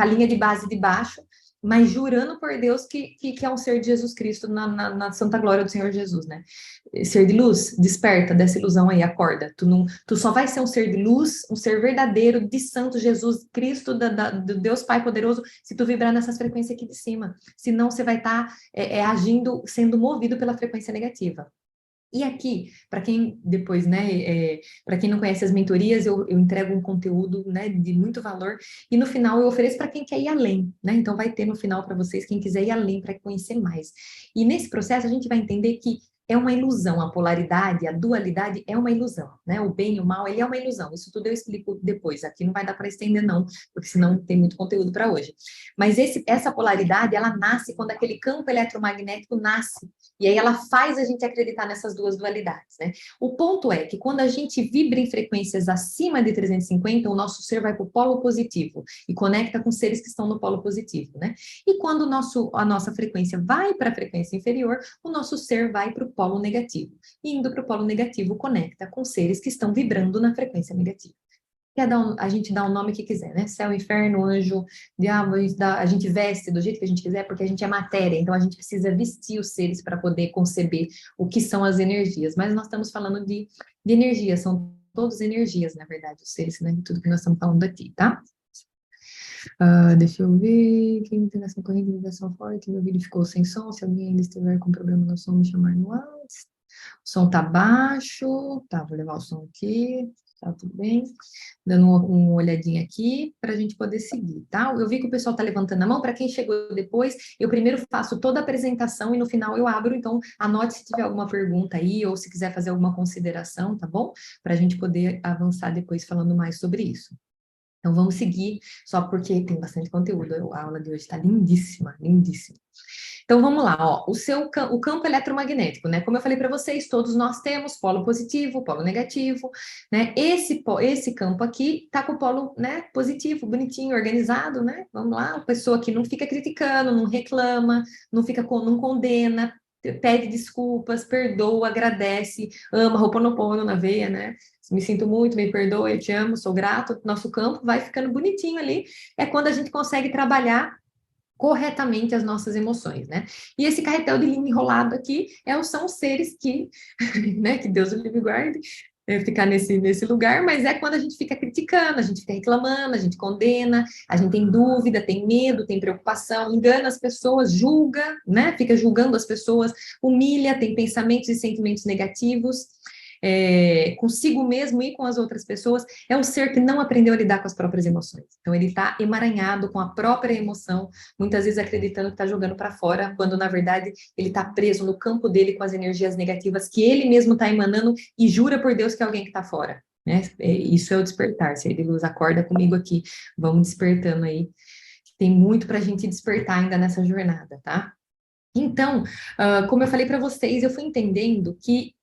linha de base de baixo, mas jurando por Deus que é um ser de Jesus Cristo na santa glória do Senhor Jesus, né? Ser de luz, desperta dessa ilusão aí, acorda. Tu só vai ser um ser de luz, um ser verdadeiro de Santo Jesus Cristo, do Deus Pai poderoso, se tu vibrar nessas frequências aqui de cima. Senão você vai estar agindo, sendo movido pela frequência negativa. E aqui, para quem depois, né, para quem não conhece as mentorias, eu entrego um conteúdo, né, de muito valor, e no final eu ofereço para quem quer ir além, né, então vai ter no final para vocês, quem quiser ir além para conhecer mais. E nesse processo a gente vai entender que é uma ilusão, a polaridade, a dualidade é uma ilusão, né, o bem e o mal, ele é uma ilusão, isso tudo eu explico depois, aqui não vai dar para estender não, porque senão tem muito conteúdo para hoje. Mas essa polaridade, ela nasce quando aquele campo eletromagnético nasce, e aí ela faz a gente acreditar nessas duas dualidades, né? O ponto é que quando a gente vibra em frequências acima de 350, o nosso ser vai para o polo positivo e conecta com seres que estão no polo positivo, né? E quando a nossa frequência vai para a frequência inferior, o nosso ser vai para o polo negativo. E indo para o polo negativo, conecta com seres que estão vibrando na frequência negativa. A gente dá o nome que quiser, né? Céu, inferno, anjo, diabo, a gente veste do jeito que a gente quiser, porque a gente é matéria, então a gente precisa vestir os seres para poder conceber o que são as energias. Mas nós estamos falando de energia, são todos energias, na verdade, os seres, né? De tudo que nós estamos falando aqui, tá? Deixa eu ver. Quem tem essa corrente de ligação forte, meu vídeo ficou sem som. Se alguém ainda estiver com problema no som, me chamar no WhatsApp. O som tá baixo. Tá, vou levar o som aqui. Tá tudo bem. Dando uma olhadinha aqui para a gente poder seguir, tá? Eu vi que o pessoal tá levantando a mão. Para quem chegou depois, eu primeiro faço toda a apresentação e no final eu abro. Então, anote se tiver alguma pergunta aí ou se quiser fazer alguma consideração, tá bom? Para a gente poder avançar depois falando mais sobre isso. Então, vamos seguir, só porque tem bastante conteúdo. A aula de hoje está lindíssima, lindíssima. Então, vamos lá, ó. O campo eletromagnético, né? Como eu falei para vocês, todos nós temos polo positivo, polo negativo, né? Esse campo aqui tá com o polo, né, positivo, bonitinho, organizado, né? Vamos lá, a pessoa que não fica criticando, não reclama, não condena, pede desculpas, perdoa, agradece, ama, Ho'oponopono na veia, né? Me sinto muito, me perdoa, eu te amo, sou grato. Nosso campo vai ficando bonitinho ali. É quando a gente consegue trabalhar corretamente as nossas emoções, né? E esse carretel de linha enrolado aqui são os seres que, né, que Deus o livre guarde, ficar nesse lugar, mas é quando a gente fica criticando, a gente fica reclamando, a gente condena, a gente tem dúvida, tem medo, tem preocupação, engana as pessoas, julga, né? Fica julgando as pessoas, humilha, tem pensamentos e sentimentos negativos, consigo mesmo e com as outras pessoas, é um ser que não aprendeu a lidar com as próprias emoções. Então, ele está emaranhado com a própria emoção, muitas vezes acreditando que está jogando para fora, quando, na verdade, ele está preso no campo dele com as energias negativas que ele mesmo está emanando e jura por Deus que é alguém que está fora. Né? Isso é o despertar. Se ele nos acorda comigo aqui, vamos despertando aí. Tem muito para a gente despertar ainda nessa jornada, tá? Então, como eu falei para vocês, eu fui entendendo que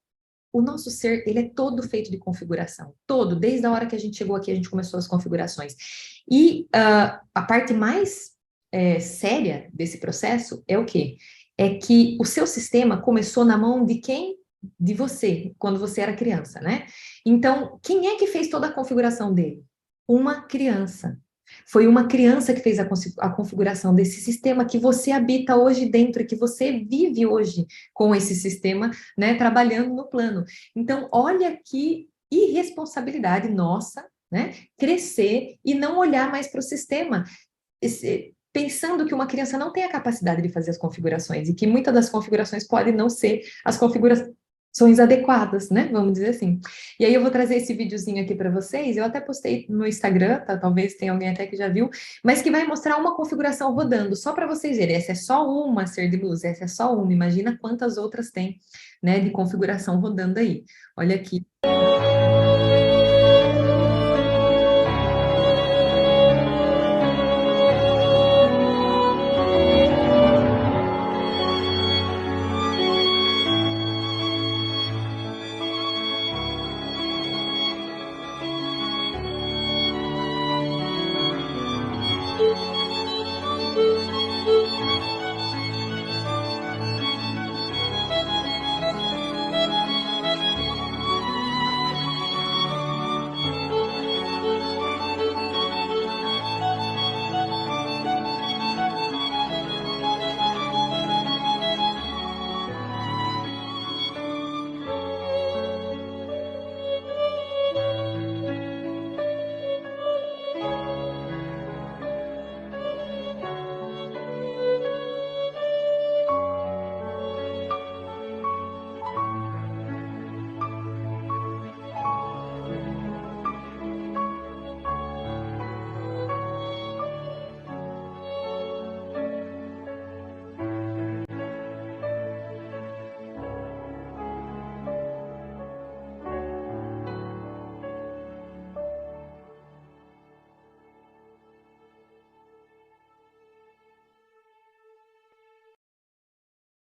o nosso ser, ele é todo feito de configuração, todo, desde a hora que a gente chegou aqui, a gente começou as configurações. E a parte mais séria desse processo é o quê? É que o seu sistema começou na mão de quem? De você, quando você era criança, né? Então, quem é que fez toda a configuração dele? Uma criança. Foi uma criança que fez a configuração desse sistema que você habita hoje dentro, e que você vive hoje com esse sistema, né, trabalhando no plano. Então, olha que irresponsabilidade nossa, né, crescer e não olhar mais para o sistema, pensando que uma criança não tem a capacidade de fazer as configurações e que muitas das configurações podem não ser as configurações adequadas, né? Vamos dizer assim. E aí eu vou trazer esse videozinho aqui para vocês. Eu até postei no Instagram, tá? Talvez tenha alguém até que já viu, mas que vai mostrar uma configuração rodando, só para vocês verem. Essa é só uma ser de luz, essa é só uma. Imagina quantas outras tem, né, de configuração rodando aí. Olha aqui.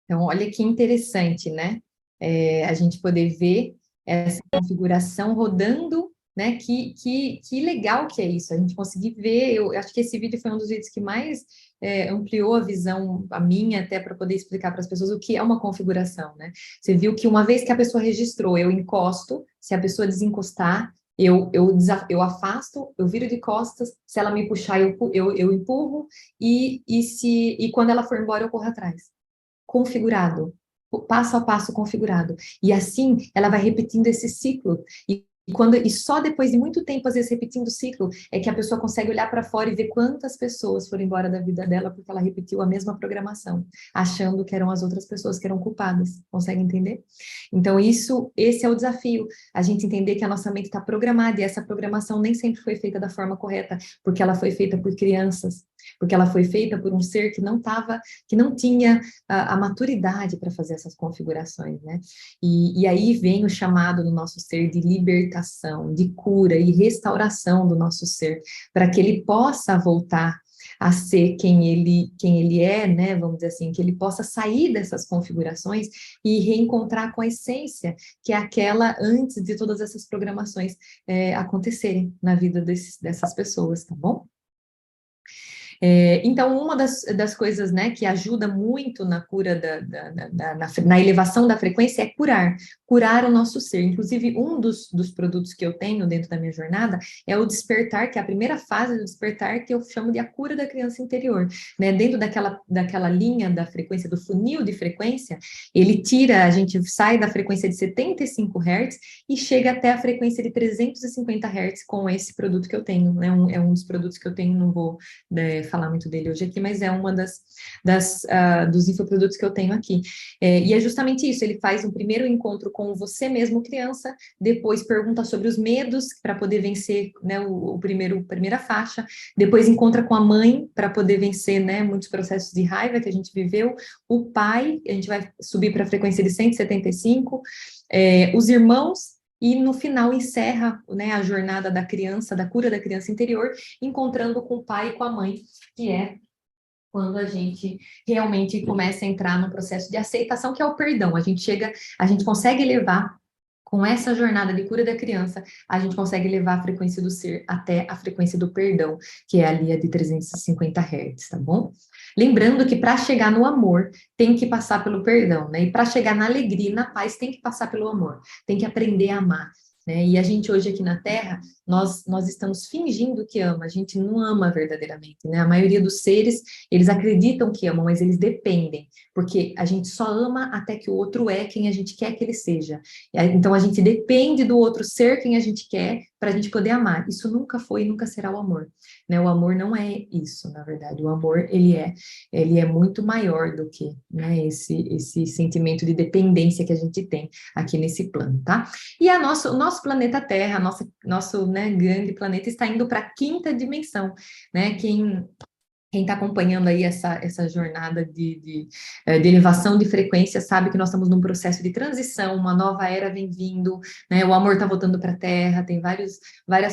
Então, olha que interessante, né? A gente poder ver essa configuração rodando, né? Que legal que é isso, a gente conseguir ver. Eu acho que esse vídeo foi um dos vídeos que mais ampliou a visão, a minha, até para poder explicar para as pessoas o que é uma configuração, né? Você viu que uma vez que a pessoa registrou, eu encosto, se a pessoa desencostar, eu afasto, eu viro de costas, se ela me puxar, eu empurro, e quando ela for embora, eu corro atrás. Configurado, passo a passo configurado. E assim, ela vai repetindo esse ciclo. E E só depois de muito tempo, às vezes repetindo o ciclo, é que a pessoa consegue olhar para fora e ver quantas pessoas foram embora da vida dela porque ela repetiu a mesma programação, achando que eram as outras pessoas que eram culpadas. Consegue entender? Então, esse é o desafio, a gente entender que a nossa mente está programada e essa programação nem sempre foi feita da forma correta, porque ela foi feita por crianças, porque ela foi feita por um ser que não tinha a maturidade para fazer essas configurações, né? E aí vem o chamado do nosso ser de libertação, de cura e restauração do nosso ser, para que ele possa voltar a ser quem ele é, né? Vamos dizer assim, que ele possa sair dessas configurações e reencontrar com a essência, que é aquela antes de todas essas programações acontecerem na vida dessas pessoas, tá bom? Então, uma das coisas, né, que ajuda muito na cura, na elevação da frequência é curar o nosso ser. Inclusive, um dos produtos que eu tenho dentro da minha jornada é o despertar, que é a primeira fase do despertar, que eu chamo de a cura da criança interior, né? Dentro daquela linha da frequência, do funil de frequência, a gente sai da frequência de 75 Hz e chega até a frequência de 350 Hz com esse produto que eu tenho, né? É um dos produtos que eu tenho, não vou falar muito dele hoje aqui, mas é uma dos infoprodutos que eu tenho aqui. E é justamente isso, ele faz um primeiro encontro com você mesmo, criança, depois pergunta sobre os medos, para poder vencer, né, primeira faixa, depois encontra com a mãe, para poder vencer, né, muitos processos de raiva que a gente viveu, o pai, a gente vai subir para a frequência de 175, os irmãos, e no final encerra, né, a jornada da criança, da cura da criança interior, encontrando com o pai e com a mãe, que é quando a gente realmente começa a entrar no processo de aceitação, que é o perdão. A gente consegue levar, com essa jornada de cura da criança, a gente consegue levar a frequência do ser até a frequência do perdão, que é ali a de 350 Hz, tá bom? Lembrando que para chegar no amor, tem que passar pelo perdão, né? E para chegar na alegria e na paz, tem que passar pelo amor, tem que aprender a amar. Né? E a gente hoje aqui na Terra, nós estamos fingindo que ama, a gente não ama verdadeiramente, né? A maioria dos seres, eles acreditam que amam, mas eles dependem, porque a gente só ama até que o outro é quem a gente quer que ele seja. Então a gente depende do outro ser quem a gente quer para a gente poder amar. Isso nunca foi e nunca será o amor, né? O amor não é isso, na verdade. O amor, ele é muito maior do que, né, esse sentimento de dependência que a gente tem aqui nesse plano, tá? E o nosso planeta Terra, nosso, né, grande planeta, está indo para a quinta dimensão, né? Quem está acompanhando aí essa jornada de elevação de frequência sabe que nós estamos num processo de transição, uma nova era vem vindo, né? O amor está voltando para a Terra, tem várias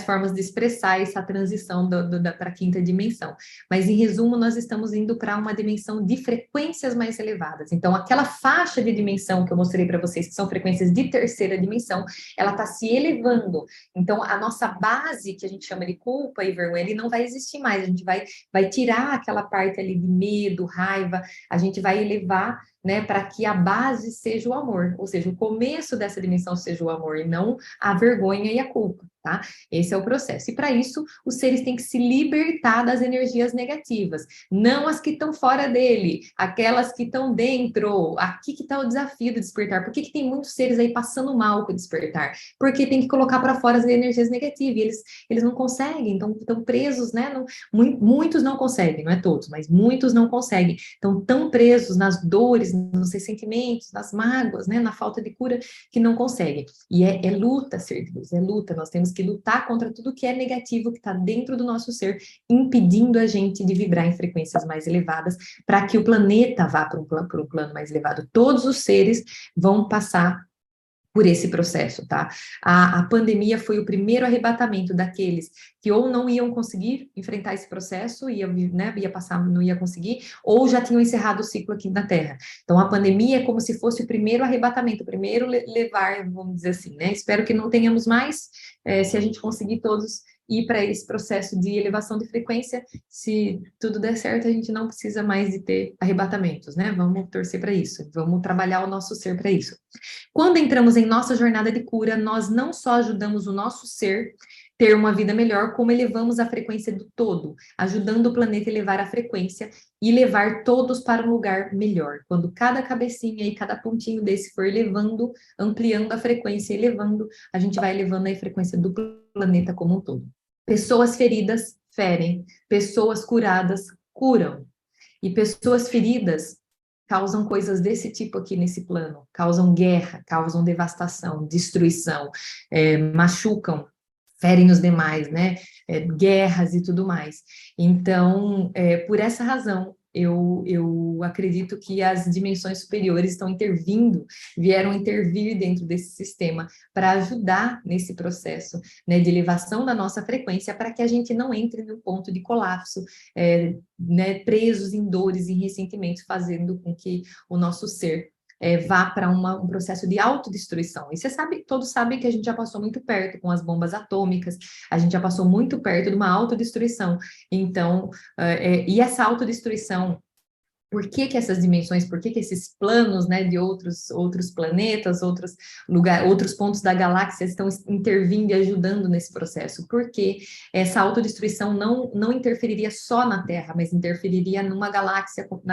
formas de expressar essa transição para a quinta dimensão. Mas, em resumo, nós estamos indo para uma dimensão de frequências mais elevadas. Então, aquela faixa de dimensão que eu mostrei para vocês, que são frequências de terceira dimensão, ela está se elevando. Então, a nossa base, que a gente chama de culpa e vergonha, ele não vai existir mais, a gente vai tirar aquela parte ali de medo, raiva, a gente vai elevar, né, para que a base seja o amor, ou seja, o começo dessa dimensão seja o amor e não a vergonha e a culpa, tá? Esse é o processo. E para isso, os seres têm que se libertar das energias negativas, não as que estão fora dele, aquelas que estão dentro. Aqui que está o desafio do despertar. Por que tem muitos seres aí passando mal com o despertar? Porque tem que colocar para fora as energias negativas, e eles não conseguem, estão presos, né? Muitos não conseguem, não é todos, mas muitos não conseguem. Estão tão presos nas dores, nos ressentimentos, nas mágoas, né? Na falta de cura, que não conseguem. E é luta, ser de luz, é luta. Nós temos que lutar contra tudo que é negativo, que está dentro do nosso ser, impedindo a gente de vibrar em frequências mais elevadas, para que o planeta vá para um plano mais elevado. Todos os seres vão passar por esse processo, tá? A pandemia foi o primeiro arrebatamento daqueles que ou não iam conseguir enfrentar esse processo, ia passar, não ia conseguir, ou já tinham encerrado o ciclo aqui na Terra. Então, a pandemia é como se fosse o primeiro arrebatamento, o primeiro levar, vamos dizer assim, né? Espero que não tenhamos mais, se a gente conseguir todos ir para esse processo de elevação de frequência, se tudo der certo, a gente não precisa mais de ter arrebatamentos, né? Vamos torcer para isso, vamos trabalhar o nosso ser para isso. Quando entramos em nossa jornada de cura, nós não só ajudamos o nosso ser ter uma vida melhor, como elevamos a frequência do todo, ajudando o planeta a elevar a frequência e levar todos para um lugar melhor. Quando cada cabecinha e cada pontinho desse for elevando, ampliando a frequência, elevando, a gente vai elevando a frequência do planeta como um todo. Pessoas feridas ferem, pessoas curadas curam. E pessoas feridas causam coisas desse tipo aqui nesse plano, causam guerra, causam devastação, destruição, machucam, ferem os demais, né? Guerras e tudo mais. Então, por essa razão, eu acredito que as dimensões superiores estão intervindo, vieram intervir dentro desse sistema para ajudar nesse processo, né, de elevação da nossa frequência, para que a gente não entre no ponto de colapso, né, presos em dores, em ressentimentos, fazendo com que o nosso ser vá para um processo de autodestruição. E você sabe, todos sabem que a gente já passou muito perto com as bombas atômicas, a gente já passou muito perto de uma autodestruição. Então, e essa autodestruição, por que que essas dimensões, por que que esses planos, né, de outros planetas, outros pontos da galáxia estão intervindo e ajudando nesse processo? Porque essa autodestruição não interferiria só na Terra, mas interferiria na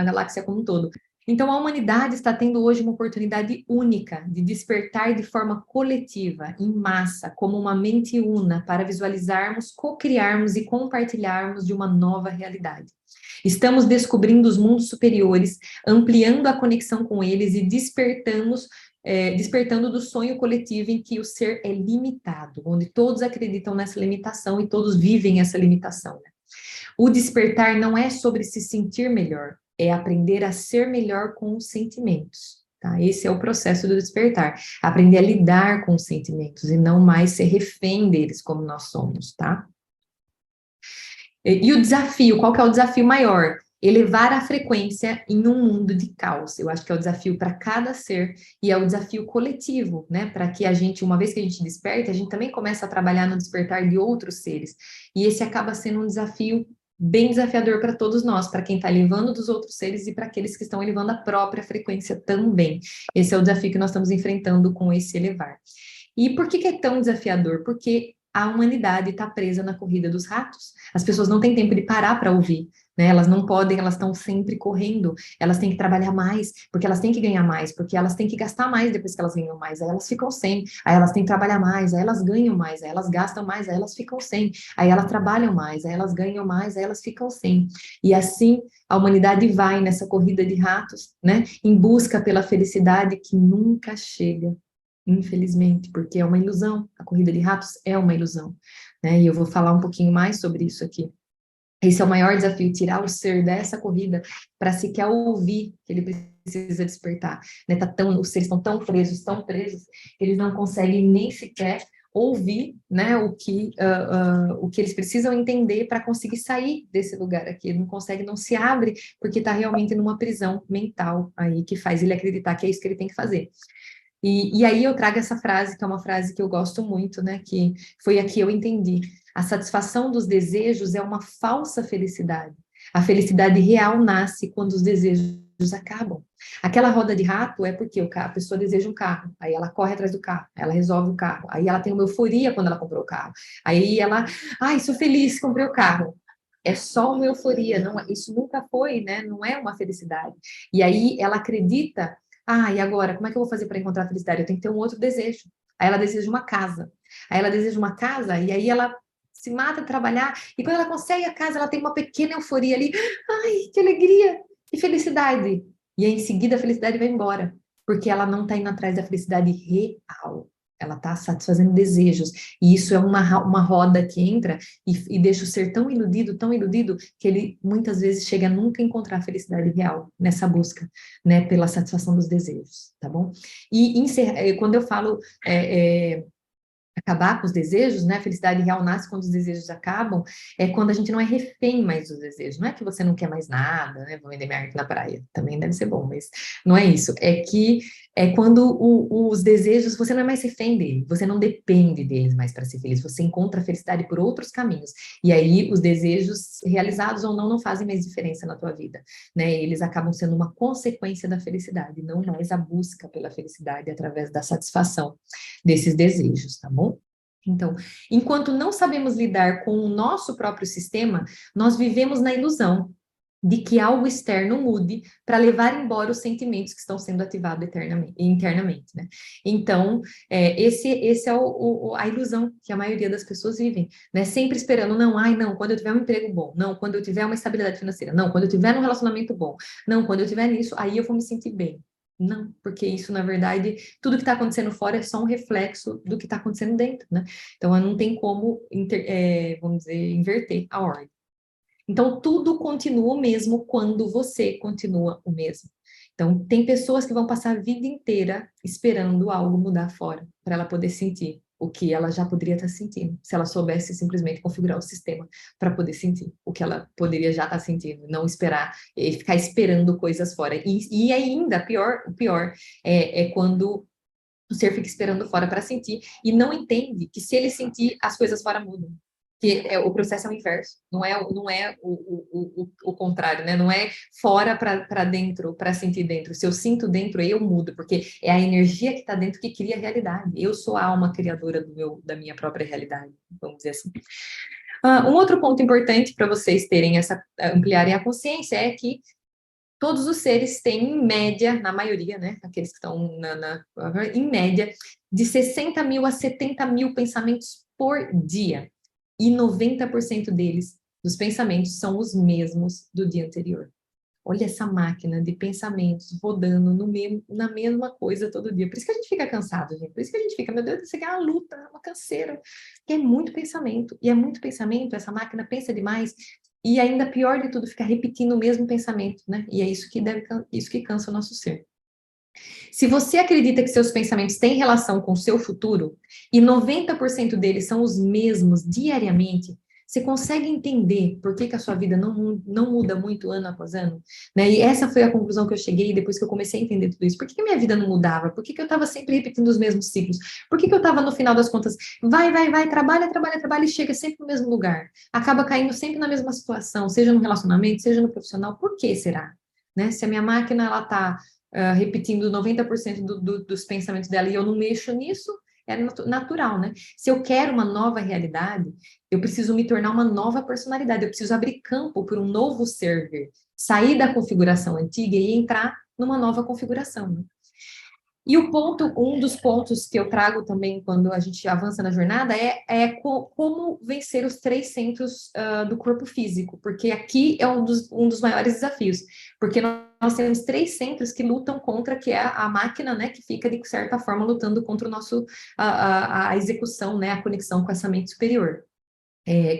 galáxia como um todo. Então, a humanidade está tendo hoje uma oportunidade única de despertar de forma coletiva, em massa, como uma mente una, para visualizarmos, co-criarmos e compartilharmos de uma nova realidade. Estamos descobrindo os mundos superiores, ampliando a conexão com eles e despertando do sonho coletivo em que o ser é limitado, onde todos acreditam nessa limitação e todos vivem essa limitação, né? O despertar não é sobre se sentir melhor, é aprender a ser melhor com os sentimentos, tá? Esse é o processo do despertar, aprender a lidar com os sentimentos e não mais ser refém deles como nós somos, tá? E o desafio, qual que é o desafio maior? Elevar a frequência em um mundo de caos. Eu acho que é o desafio para cada ser e é o desafio coletivo, né? Para que a gente, uma vez que a gente desperta, a gente também começa a trabalhar no despertar de outros seres. E esse acaba sendo um desafio bem desafiador para todos nós, para quem está elevando dos outros seres e para aqueles que estão elevando a própria frequência também. Esse é o desafio que nós estamos enfrentando com esse elevar. E por que é tão desafiador? Porque a humanidade está presa na corrida dos ratos. As pessoas não têm tempo de parar para ouvir, né? Elas não podem, elas estão sempre correndo. Elas têm que trabalhar mais, porque elas têm que ganhar mais, porque elas têm que gastar mais depois que elas ganham mais. Aí elas ficam sem. Aí elas têm que trabalhar mais, aí elas ganham mais, aí elas gastam mais, aí elas ficam sem. Aí elas trabalham mais, aí elas ganham mais, aí elas ficam sem. E assim a humanidade vai nessa corrida de ratos, né? Em busca pela felicidade que nunca chega. Infelizmente, porque é uma ilusão, a corrida de ratos é uma ilusão, né? E eu vou falar um pouquinho mais sobre isso aqui. Esse é o maior desafio, tirar o ser dessa corrida para sequer ouvir que ele precisa despertar, né? Os seres estão tão presos, que eles não conseguem nem sequer ouvir, né, o que eles precisam entender para conseguir sair desse lugar aqui. Ele não consegue, não se abre, porque está realmente numa prisão mental aí, que faz ele acreditar que é isso que ele tem que fazer. E aí eu trago essa frase, que é uma frase que eu gosto muito, né? Que foi a que eu entendi. A satisfação dos desejos é uma falsa felicidade. A felicidade real nasce quando os desejos acabam. Aquela roda de rato é porque a pessoa deseja um carro, aí ela corre atrás do carro, ela resolve o carro, aí ela tem uma euforia quando ela comprou o carro, aí ela, ai, sou feliz, comprei o carro. É só uma euforia, não, isso nunca foi, né? Não é uma felicidade. E aí ela acredita, e agora, como é que eu vou fazer para encontrar a felicidade? Eu tenho que ter um outro desejo. Aí ela deseja uma casa. Aí ela deseja uma casa e aí ela se mata a trabalhar e quando ela consegue a casa, ela tem uma pequena euforia ali. Ai, que alegria, que felicidade. E aí, em seguida, a felicidade vai embora, porque ela não está indo atrás da felicidade real. Ela está satisfazendo desejos. E isso é uma roda que entra e deixa o ser tão iludido, que ele muitas vezes chega a nunca encontrar a felicidade real nessa busca, né, pela satisfação dos desejos, tá bom? E quando eu falo acabar com os desejos, né? A felicidade real nasce quando os desejos acabam, é quando a gente não é refém mais dos desejos. Não é que você não quer mais nada, né? Vou vender minha arte na praia, também deve ser bom, mas não é isso. É que é quando os desejos, você não é mais refém dele, você não depende deles mais para ser feliz, você encontra a felicidade por outros caminhos. E aí os desejos, realizados ou não fazem mais diferença na tua vida, né? Eles acabam sendo uma consequência da felicidade, não mais a busca pela felicidade através da satisfação desses desejos, tá bom? Então, enquanto não sabemos lidar com o nosso próprio sistema, nós vivemos na ilusão de que algo externo mude para levar embora os sentimentos que estão sendo ativados internamente, né? Então, esse é a ilusão que a maioria das pessoas vivem, né? Sempre esperando, não, ai, não, quando eu tiver um emprego bom, não, quando eu tiver uma estabilidade financeira, não, quando eu tiver um relacionamento bom, não, quando eu tiver nisso, aí eu vou me sentir bem. Não, porque isso, na verdade, tudo que está acontecendo fora é só um reflexo do que está acontecendo dentro, né? Então, não tem como, vamos dizer, inverter a ordem. Então, tudo continua o mesmo quando você continua o mesmo. Então, tem pessoas que vão passar a vida inteira esperando algo mudar fora, para ela poder sentir o que ela já poderia estar sentindo, se ela soubesse simplesmente configurar o sistema para poder sentir o que ela poderia já estar sentindo, não esperar, ficar esperando coisas fora. E ainda, o pior é quando o ser fica esperando fora para sentir e não entende que se ele sentir, as coisas fora mudam. Que o processo é o inverso, não é o contrário, né? Não é fora para dentro, para sentir dentro. Se eu sinto dentro, eu mudo, porque é a energia que está dentro que cria a realidade. Eu sou a alma criadora da minha própria realidade, vamos dizer assim. Um outro ponto importante para vocês terem ampliarem a consciência é que todos os seres têm, em média, na maioria, né, aqueles que estão em média, de 60 mil a 70 mil pensamentos por dia. E 90% dos pensamentos, são os mesmos do dia anterior. Olha essa máquina de pensamentos rodando na mesma coisa todo dia. Por isso que a gente fica cansado, gente. Por isso que a gente fica, meu Deus, isso aqui é uma luta, é uma canseira. Porque é muito pensamento. E é muito pensamento, essa máquina pensa demais. E ainda pior de tudo, fica repetindo o mesmo pensamento, né? E é isso que cansa o nosso ser. Se você acredita que seus pensamentos têm relação com o seu futuro, e 90% deles são os mesmos diariamente, você consegue entender por que a sua vida não muda muito ano após ano? Né? E essa foi a conclusão que eu cheguei depois que eu comecei a entender tudo isso. Por que a minha vida não mudava? Por que eu estava sempre repetindo os mesmos ciclos? Por que eu estava, no final das contas, vai, trabalha, trabalha, trabalha e chega sempre no mesmo lugar? Acaba caindo sempre na mesma situação, seja no relacionamento, seja no profissional. Por que será? Né? Se a minha máquina ela está repetindo 90% dos pensamentos dela e eu não mexo nisso, é natural, né? Se eu quero uma nova realidade, eu preciso me tornar uma nova personalidade, eu preciso abrir campo para um novo ser, sair da configuração antiga e entrar numa nova configuração. Né? E um dos pontos que eu trago também quando a gente avança na jornada é como vencer os 3 centros do corpo físico, porque aqui é um dos maiores desafios, porque nós temos 3 centros que lutam contra, que é a máquina, né, que fica, de certa forma, lutando contra a execução, né, a conexão com essa mente superior.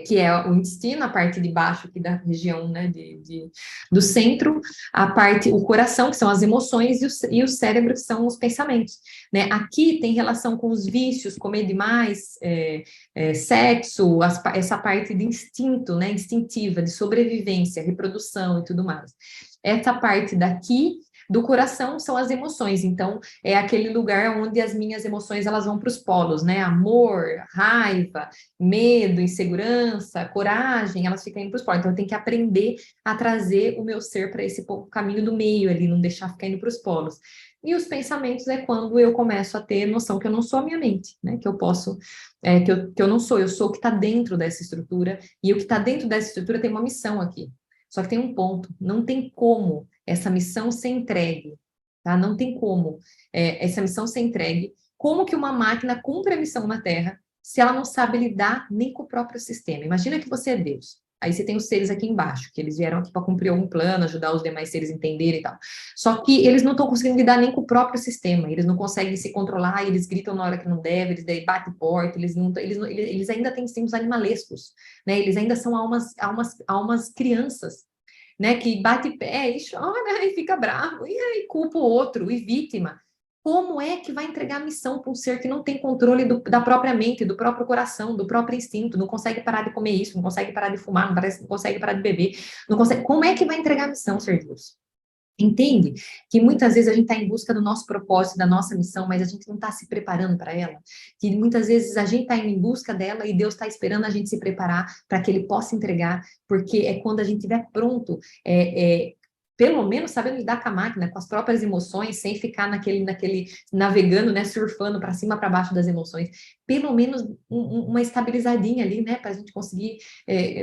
Que é o intestino, a parte de baixo aqui da região, né, do centro, o coração, que são as emoções, e o cérebro, que são os pensamentos, né? Aqui tem relação com os vícios, comer demais, sexo, essa parte de instinto, né, instintiva, de sobrevivência, reprodução e tudo mais. Essa parte daqui do coração são as emoções, então é aquele lugar onde as minhas emoções elas vão para os polos, né? Amor, raiva, medo, insegurança, coragem, elas ficam indo para os polos. Então eu tenho que aprender a trazer o meu ser para esse caminho do meio ali, não deixar ficar indo para os polos. E os pensamentos é quando eu começo a ter noção que eu não sou a minha mente, né? Que eu posso, que eu não sou, eu sou o que está dentro dessa estrutura, e o que está dentro dessa estrutura tem uma missão aqui. Só que tem um ponto, não tem como essa missão ser entregue, tá? Não tem como essa missão ser entregue. Como que uma máquina cumpre a missão na Terra se ela não sabe lidar nem com o próprio sistema? Imagina que você é Deus. Aí você tem os seres aqui embaixo, que eles vieram aqui para cumprir algum plano, ajudar os demais seres a entenderem e tal. Só que eles não estão conseguindo lidar nem com o próprio sistema, eles não conseguem se controlar, eles gritam na hora que não deve, eles batem porta, eles ainda têm instintos animalescos, né? Eles ainda são almas crianças, né? Que bate pé e chora e fica bravo, e aí culpa o outro, e vítima. Como é que vai entregar a missão para um ser que não tem controle da própria mente, do próprio coração, do próprio instinto, não consegue parar de comer isso, não consegue parar de fumar, não consegue parar de beber, não consegue... Como é que vai entregar a missão, ser Deus? Entende? Que muitas vezes a gente está em busca do nosso propósito, da nossa missão, mas a gente não está se preparando para ela. Que muitas vezes a gente está indo em busca dela e Deus está esperando a gente se preparar para que Ele possa entregar, porque é quando a gente estiver pronto, pelo menos sabendo lidar com a máquina, com as próprias emoções, sem ficar naquele navegando, né, surfando para cima, para baixo das emoções. Pelo menos uma estabilizadinha ali, né, para a gente conseguir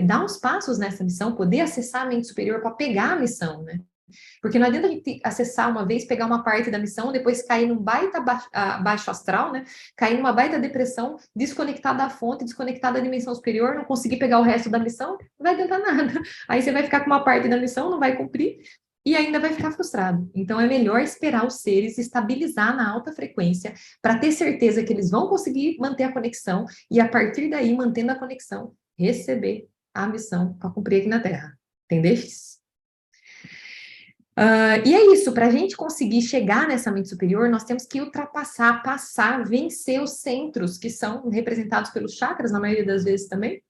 dar uns passos nessa missão, poder acessar a mente superior para pegar a missão, né? Porque não adianta a gente acessar uma vez, pegar uma parte da missão, depois cair num baita baixo astral, né? Cair numa baita depressão, desconectar da fonte, desconectar da dimensão superior, não conseguir pegar o resto da missão, não vai adiantar nada. Aí você vai ficar com uma parte da missão, não vai cumprir, e ainda vai ficar frustrado. Então é melhor esperar os seres estabilizar na alta frequência para ter certeza que eles vão conseguir manter a conexão e a partir daí, mantendo a conexão, receber a missão para cumprir aqui na Terra. Entendeste? E é isso, para a gente conseguir chegar nessa mente superior, nós temos que ultrapassar, passar, vencer os centros que são representados pelos chakras, na maioria das vezes também,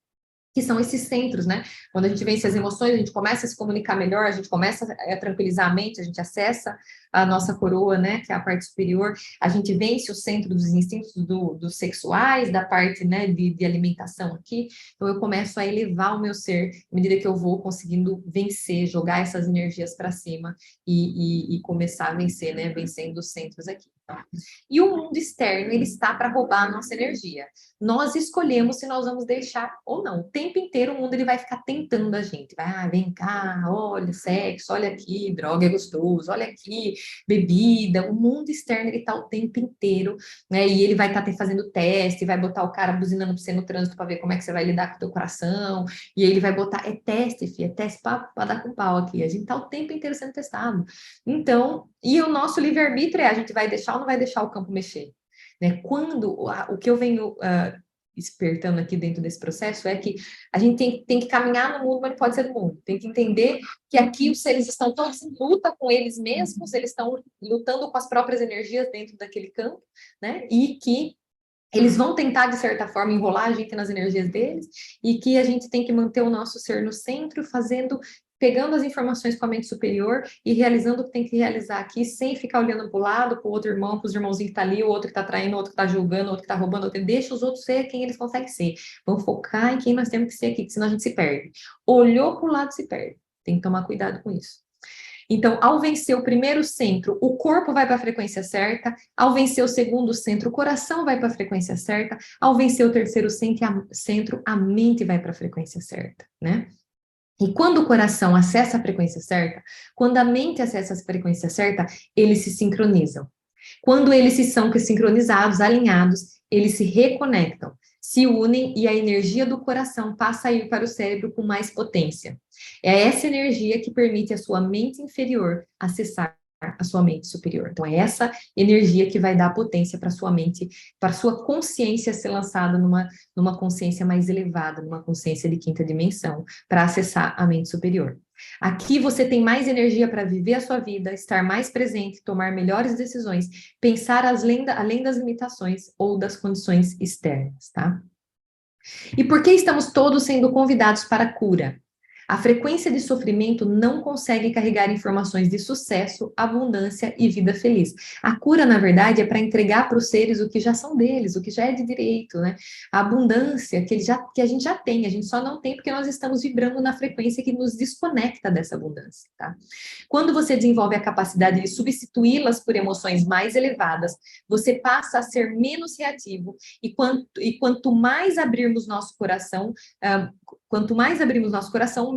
que são esses centros, né? Quando a gente vence as emoções, a gente começa a se comunicar melhor, a gente começa a tranquilizar a mente, a gente acessa a nossa coroa, né? Que é a parte superior, a gente vence o centro dos instintos dos sexuais, da parte, né, de alimentação aqui, então eu começo a elevar o meu ser, à medida que eu vou conseguindo vencer, jogar essas energias para cima e começar a vencer, né? Vencendo os centros aqui. Tá? E o mundo externo, ele está para roubar a nossa energia. Nós escolhemos se nós vamos deixar ou não. O tempo inteiro o mundo ele vai ficar tentando a gente. Vai, vem cá, olha, sexo, olha aqui, droga é gostoso, olha aqui, bebida. O mundo externo ele está o tempo inteiro, né? E ele vai estar fazendo teste, vai botar o cara buzinando para você no trânsito para ver como é que você vai lidar com o teu coração. E aí ele vai botar, é teste, filha, é teste para dar com pau aqui. A gente está o tempo inteiro sendo testado. Então, e o nosso livre-arbítrio é a gente vai deixar ou não vai deixar o campo mexer? Né? Quando o que eu venho despertando aqui dentro desse processo é que a gente tem que caminhar no mundo, mas não pode ser do mundo. Tem que entender que aqui os seres estão todos em luta com eles mesmos, eles estão lutando com as próprias energias dentro daquele campo, né? E que eles vão tentar, de certa forma, enrolar a gente nas energias deles, e que a gente tem que manter o nosso ser no centro, pegando as informações com a mente superior e realizando o que tem que realizar aqui, sem ficar olhando para o lado, para o outro irmão, para os irmãozinhos que estão ali, o outro que está traindo, o outro que está julgando, o outro que está roubando, outro... deixa os outros ser quem eles conseguem ser. Vamos focar em quem nós temos que ser aqui, que senão a gente se perde. Olhou para o lado, se perde. Tem que tomar cuidado com isso. Então, ao vencer o primeiro centro, o corpo vai para a frequência certa. Ao vencer o segundo centro, o coração vai para a frequência certa. Ao vencer o terceiro centro, a mente vai para a frequência certa, né? E quando o coração acessa a frequência certa, quando a mente acessa a frequência certa, eles se sincronizam. Quando eles são sincronizados, alinhados, eles se reconectam, se unem e a energia do coração passa a ir para o cérebro com mais potência. É essa energia que permite a sua mente inferior acessar a sua mente superior. Então, é essa energia que vai dar potência para a sua mente, para a sua consciência ser lançada numa consciência mais elevada, numa consciência de quinta dimensão, para acessar a mente superior. Aqui você tem mais energia para viver a sua vida, estar mais presente, tomar melhores decisões, pensar além das limitações ou das condições externas, tá? E por que estamos todos sendo convidados para a cura? A frequência de sofrimento não consegue carregar informações de sucesso, abundância e vida feliz. A cura, na verdade, é para entregar para os seres o que já são deles, o que já é de direito, né? A abundância que a gente já tem, a gente só não tem porque nós estamos vibrando na frequência que nos desconecta dessa abundância, tá? Quando você desenvolve a capacidade de substituí-las por emoções mais elevadas, você passa a ser menos reativo e quanto mais abrirmos nosso coração,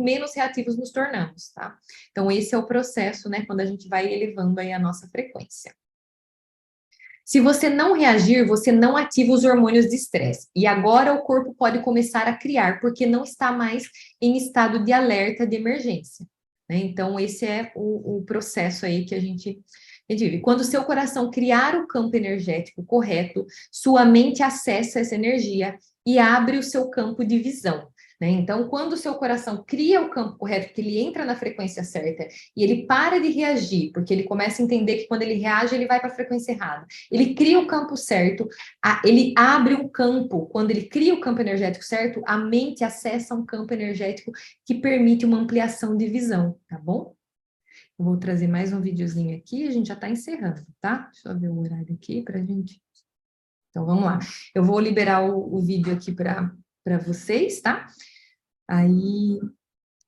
menos reativos nos tornamos, tá? Então, esse é o processo, né, quando a gente vai elevando aí a nossa frequência. Se você não reagir, você não ativa os hormônios de estresse. E agora o corpo pode começar a criar, porque não está mais em estado de alerta de emergência. Né? Então, esse é o processo aí que a gente vive. Quando o seu coração criar o campo energético correto, sua mente acessa essa energia e abre o seu campo de visão. Né? Então, quando o seu coração cria o campo correto, que ele entra na frequência certa e ele para de reagir, porque ele começa a entender que quando ele reage, ele vai para a frequência errada. Ele cria o campo certo, ele abre um campo. Quando ele cria o campo energético certo, a mente acessa um campo energético que permite uma ampliação de visão, tá bom? Eu vou trazer mais um videozinho aqui, a gente já está encerrando, tá? Deixa eu ver o horário aqui para a gente... Então, vamos lá. Eu vou liberar o vídeo aqui para vocês, tá? Aí,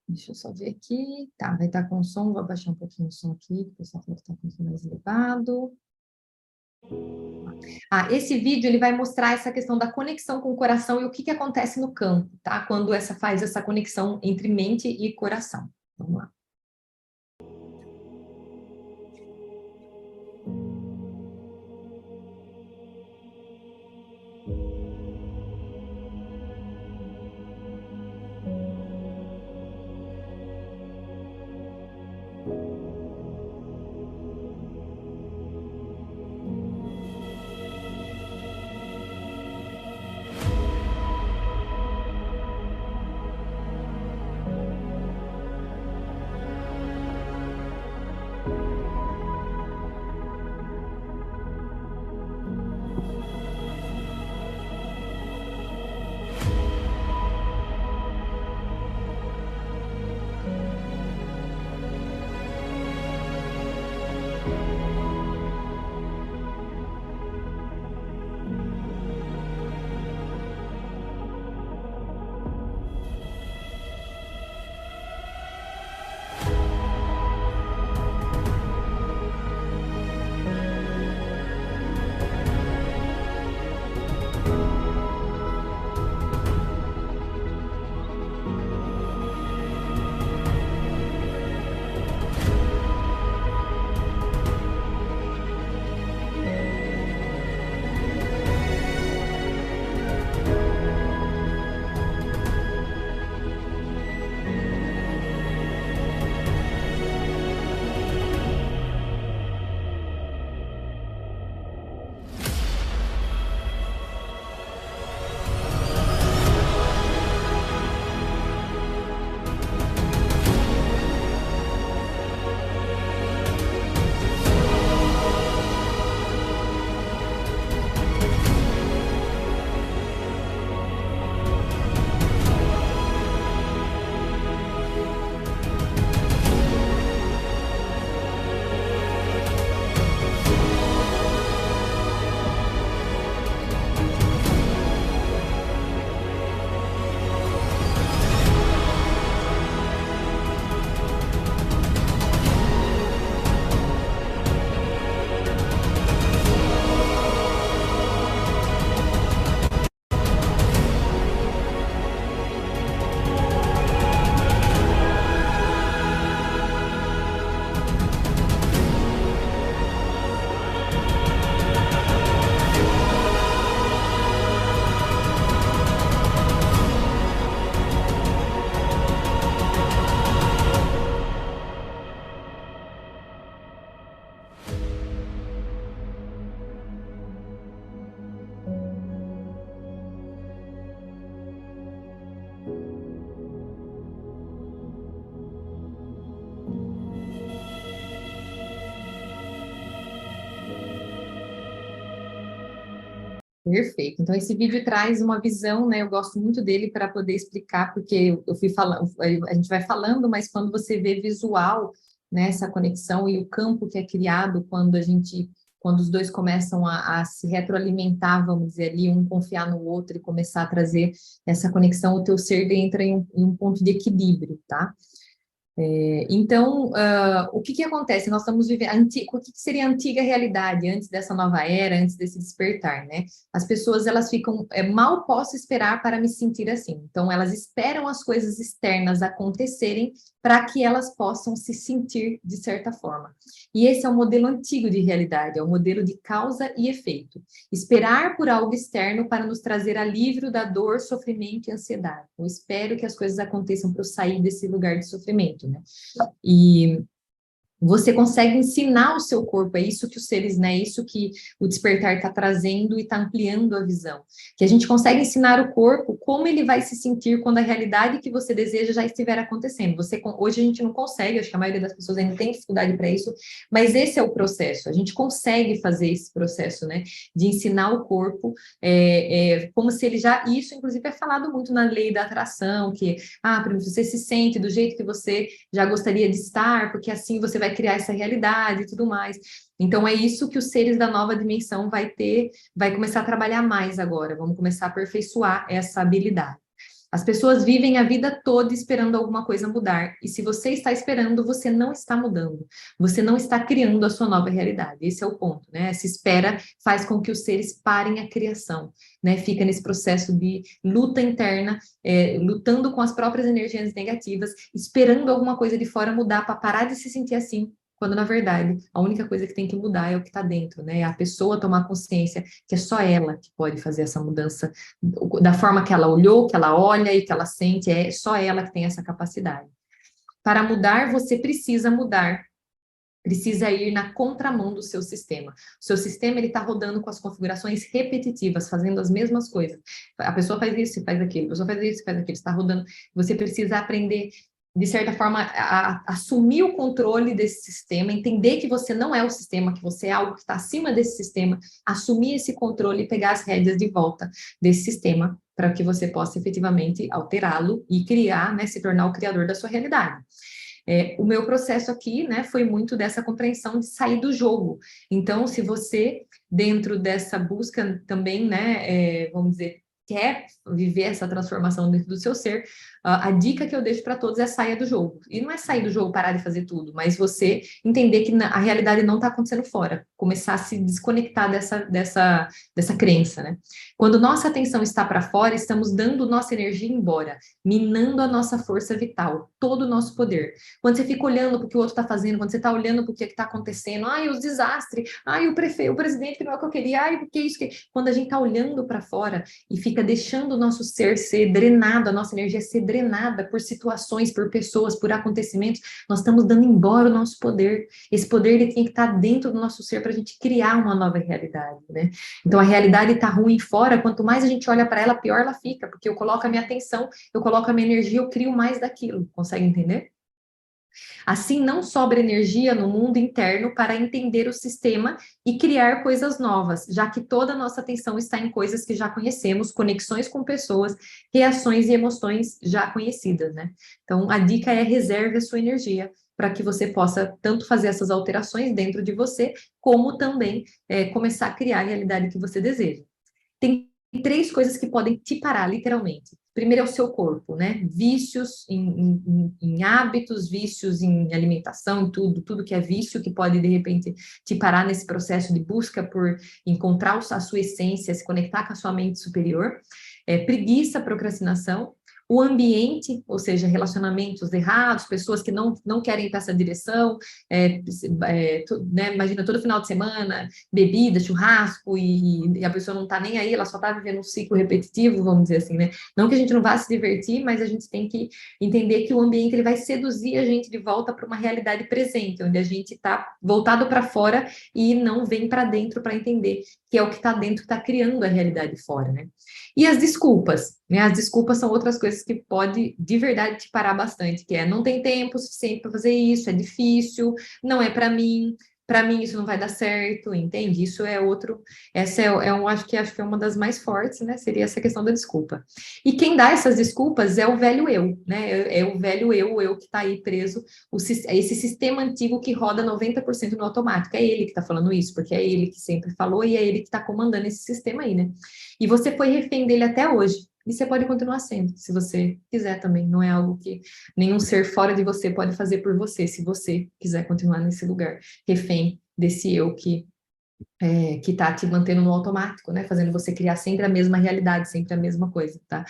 Deixa eu só ver aqui. Tá, vai estar com som, vou abaixar um pouquinho o som aqui, porque o pessoal falou que está com o som mais elevado. Esse vídeo ele vai mostrar essa questão da conexão com o coração e o que acontece no campo, tá? Quando faz essa conexão entre mente e coração. Vamos lá. Perfeito. Então, esse vídeo traz uma visão, né? Eu gosto muito dele para poder explicar, porque eu fui falando, a gente vai falando, mas quando você vê visual, né, essa conexão e o campo que é criado quando os dois começam a se retroalimentar, vamos dizer ali, um confiar no outro e começar a trazer essa conexão, o teu ser entra em um ponto de equilíbrio, tá? Então, o que acontece? Nós estamos vivendo, o que seria a antiga realidade antes dessa nova era, antes desse despertar, né? As pessoas, elas ficam, mal posso esperar para me sentir assim. Então, elas esperam as coisas externas acontecerem para que elas possam se sentir de certa forma. E esse é o modelo antigo de realidade, é o modelo de causa e efeito. Esperar por algo externo para nos trazer alívio da dor, sofrimento e ansiedade. Eu espero que as coisas aconteçam para eu sair desse lugar de sofrimento, né? E você consegue ensinar o seu corpo, é isso que os seres, né? É isso que o despertar está trazendo e está ampliando a visão. Que a gente consegue ensinar o corpo como ele vai se sentir quando a realidade que você deseja já estiver acontecendo. Hoje a gente não consegue, acho que a maioria das pessoas ainda tem dificuldade para isso, mas esse é o processo. A gente consegue fazer esse processo, né? De ensinar o corpo, como se ele já. Isso, inclusive, é falado muito na lei da atração, que você se sente do jeito que você já gostaria de estar, porque assim você vai criar essa realidade e tudo mais. Então, é isso que os seres da nova dimensão vai começar a trabalhar mais agora, vamos começar a aperfeiçoar essa habilidade. As pessoas vivem a vida toda esperando alguma coisa mudar. E se você está esperando, você não está mudando. Você não está criando a sua nova realidade. Esse é o ponto, né? Essa espera faz com que os seres parem a criação, né? Fica nesse processo de luta interna, lutando com as próprias energias negativas, esperando alguma coisa de fora mudar para parar de se sentir assim. Quando, na verdade, a única coisa que tem que mudar é o que está dentro, né? É a pessoa tomar consciência que é só ela que pode fazer essa mudança da forma que ela olhou, que ela olha e que ela sente, é só ela que tem essa capacidade. Para mudar, você precisa mudar, precisa ir na contramão do seu sistema. O seu sistema, ele está rodando com as configurações repetitivas, fazendo as mesmas coisas. A pessoa faz isso, faz aquilo, a pessoa faz isso, faz aquilo, está rodando. Você precisa aprender, de certa forma, a assumir o controle desse sistema, entender que você não é o sistema, que você é algo que está acima desse sistema, assumir esse controle e pegar as rédeas de volta desse sistema, para que você possa efetivamente alterá-lo e criar, né, se tornar o criador da sua realidade. O meu processo aqui, né, foi muito dessa compreensão de sair do jogo. Então, se você, dentro dessa busca também, né, vamos dizer, quer viver essa transformação dentro do seu ser, a dica que eu deixo para todos é saia do jogo. E não é sair do jogo, parar de fazer tudo, mas você entender que a realidade não está acontecendo fora, começar a se desconectar dessa crença, né? Quando nossa atenção está para fora, estamos dando nossa energia embora, minando a nossa força vital, todo o nosso poder. Quando você fica olhando para o que o outro está fazendo, quando você está olhando para o que está acontecendo, ai, os desastres, ai, o prefeito, o presidente que não é o que eu queria, ai, o que é isso que... Quando a gente está olhando para fora e fica deixando o nosso ser drenado, a nossa energia ser drenada por situações, por pessoas, por acontecimentos, nós estamos dando embora o nosso poder. Esse poder, ele tem que estar dentro do nosso ser para a gente criar uma nova realidade, né? Então, a realidade está ruim fora, quanto mais a gente olha para ela, pior ela fica, porque eu coloco a minha atenção, eu coloco a minha energia, eu crio mais daquilo. Consegue entender? Assim, não sobra energia no mundo interno para entender o sistema e criar coisas novas, já que toda a nossa atenção está em coisas que já conhecemos, conexões com pessoas, reações e emoções já conhecidas, né? Então, a dica é reserve a sua energia para que você possa tanto fazer essas alterações dentro de você, como também começar a criar a realidade que você deseja. Tem três coisas que podem te parar, literalmente. Primeiro é o seu corpo, né? Vícios em hábitos, vícios em alimentação, tudo que é vício, que pode, de repente, te parar nesse processo de busca por encontrar a sua essência, se conectar com a sua mente superior. Preguiça, procrastinação. O ambiente, ou seja, relacionamentos errados, pessoas que não querem ir para essa direção, né, imagina todo final de semana, bebida, churrasco, e a pessoa não está nem aí, ela só está vivendo um ciclo repetitivo, vamos dizer assim, né? Não que a gente não vá se divertir, mas a gente tem que entender que o ambiente ele vai seduzir a gente de volta para uma realidade presente, onde a gente está voltado para fora e não vem para dentro para entender que é o que está dentro que está criando a realidade fora, né? E as desculpas, né? As desculpas são outras coisas que pode de verdade te parar bastante, que é não tem tempo suficiente para fazer isso, é difícil, não é para mim isso não vai dar certo, entende? Isso é outro, essa acho que é uma das mais fortes, né? Seria essa questão da desculpa. E quem dá essas desculpas é o velho eu, né? É o velho eu, o eu que está aí preso, esse sistema antigo que roda 90% no automático. É ele que está falando isso, porque é ele que sempre falou e é ele que está comandando esse sistema aí, né? E você foi refém dele até hoje. E você pode continuar sendo, se você quiser também. Não é algo que nenhum ser fora de você pode fazer por você, se você quiser continuar nesse lugar, refém desse eu que está te mantendo no automático, né? Fazendo você criar sempre a mesma realidade, sempre a mesma coisa, tá?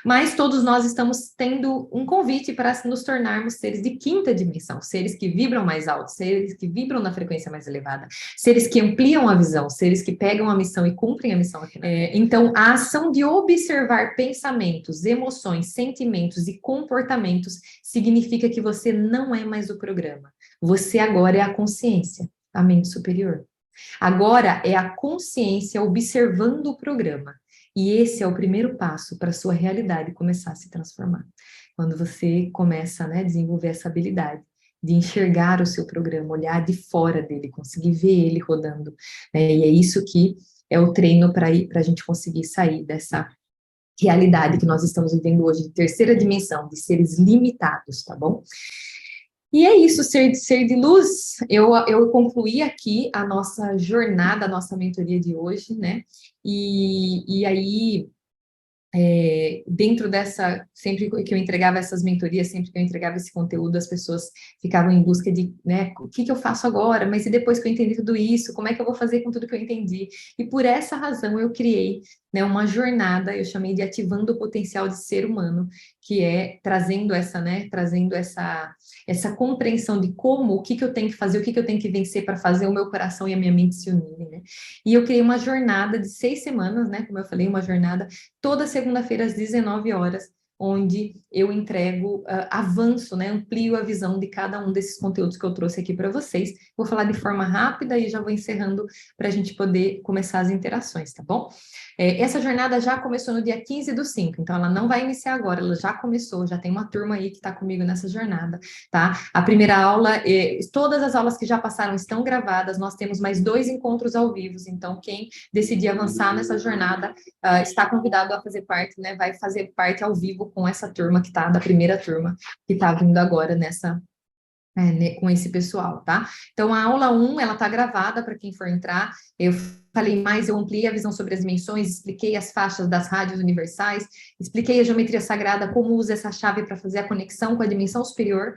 Mas todos nós estamos tendo um convite para nos tornarmos seres de quinta dimensão, seres que vibram mais alto, seres que vibram na frequência mais elevada, seres que ampliam a visão, seres que pegam a missão e cumprem a missão aqui. Então, a ação de observar pensamentos, emoções, sentimentos e comportamentos significa que você não é mais o programa. Você agora é a consciência, a mente superior. Agora é a consciência observando o programa. E esse é o primeiro passo para a sua realidade começar a se transformar. Quando você começa, né, a desenvolver essa habilidade de enxergar o seu programa, olhar de fora dele, conseguir ver ele rodando. Né? E é isso que é o treino para a gente conseguir sair dessa realidade que nós estamos vivendo hoje, de terceira dimensão, de seres limitados, tá bom? E é isso, ser de luz. Eu concluí aqui a nossa jornada, a nossa mentoria de hoje, né? E aí dentro dessa, sempre que eu entregava essas mentorias, sempre que eu entregava esse conteúdo, as pessoas ficavam em busca de, né, o que eu faço agora? Mas e depois que eu entendi tudo isso, como é que eu vou fazer com tudo que eu entendi? E por essa razão eu criei, né, uma jornada, eu chamei de Ativando o Potencial de Ser Humano, que é trazendo essa, né, trazendo essa compreensão de como, o que eu tenho que fazer, o que eu tenho que vencer para fazer o meu coração e a minha mente se unirem, né? E eu criei uma jornada de 6 semanas, né, como eu falei, uma jornada toda segunda-feira às 19 horas, onde eu entrego, avanço, né, amplio a visão de cada um desses conteúdos que eu trouxe aqui para vocês. Vou falar de forma rápida e já vou encerrando para a gente poder começar as interações, tá bom? Essa jornada já começou no dia 15/5, então ela não vai iniciar agora, ela já começou, já tem uma turma aí que está comigo nessa jornada, tá? A primeira aula, todas as aulas que já passaram estão gravadas, nós temos mais 2 encontros ao vivo, então quem decidir avançar nessa jornada está convidado a fazer parte, né? Vai fazer parte ao vivo com essa turma que está, da primeira turma, que está vindo agora nessa, né, com esse pessoal, tá? Então, a aula 1, ela tá gravada para quem for entrar. Eu falei mais, eu ampliei a visão sobre as dimensões, expliquei as faixas das rádios universais, expliquei a geometria sagrada, como usa essa chave para fazer a conexão com a dimensão superior.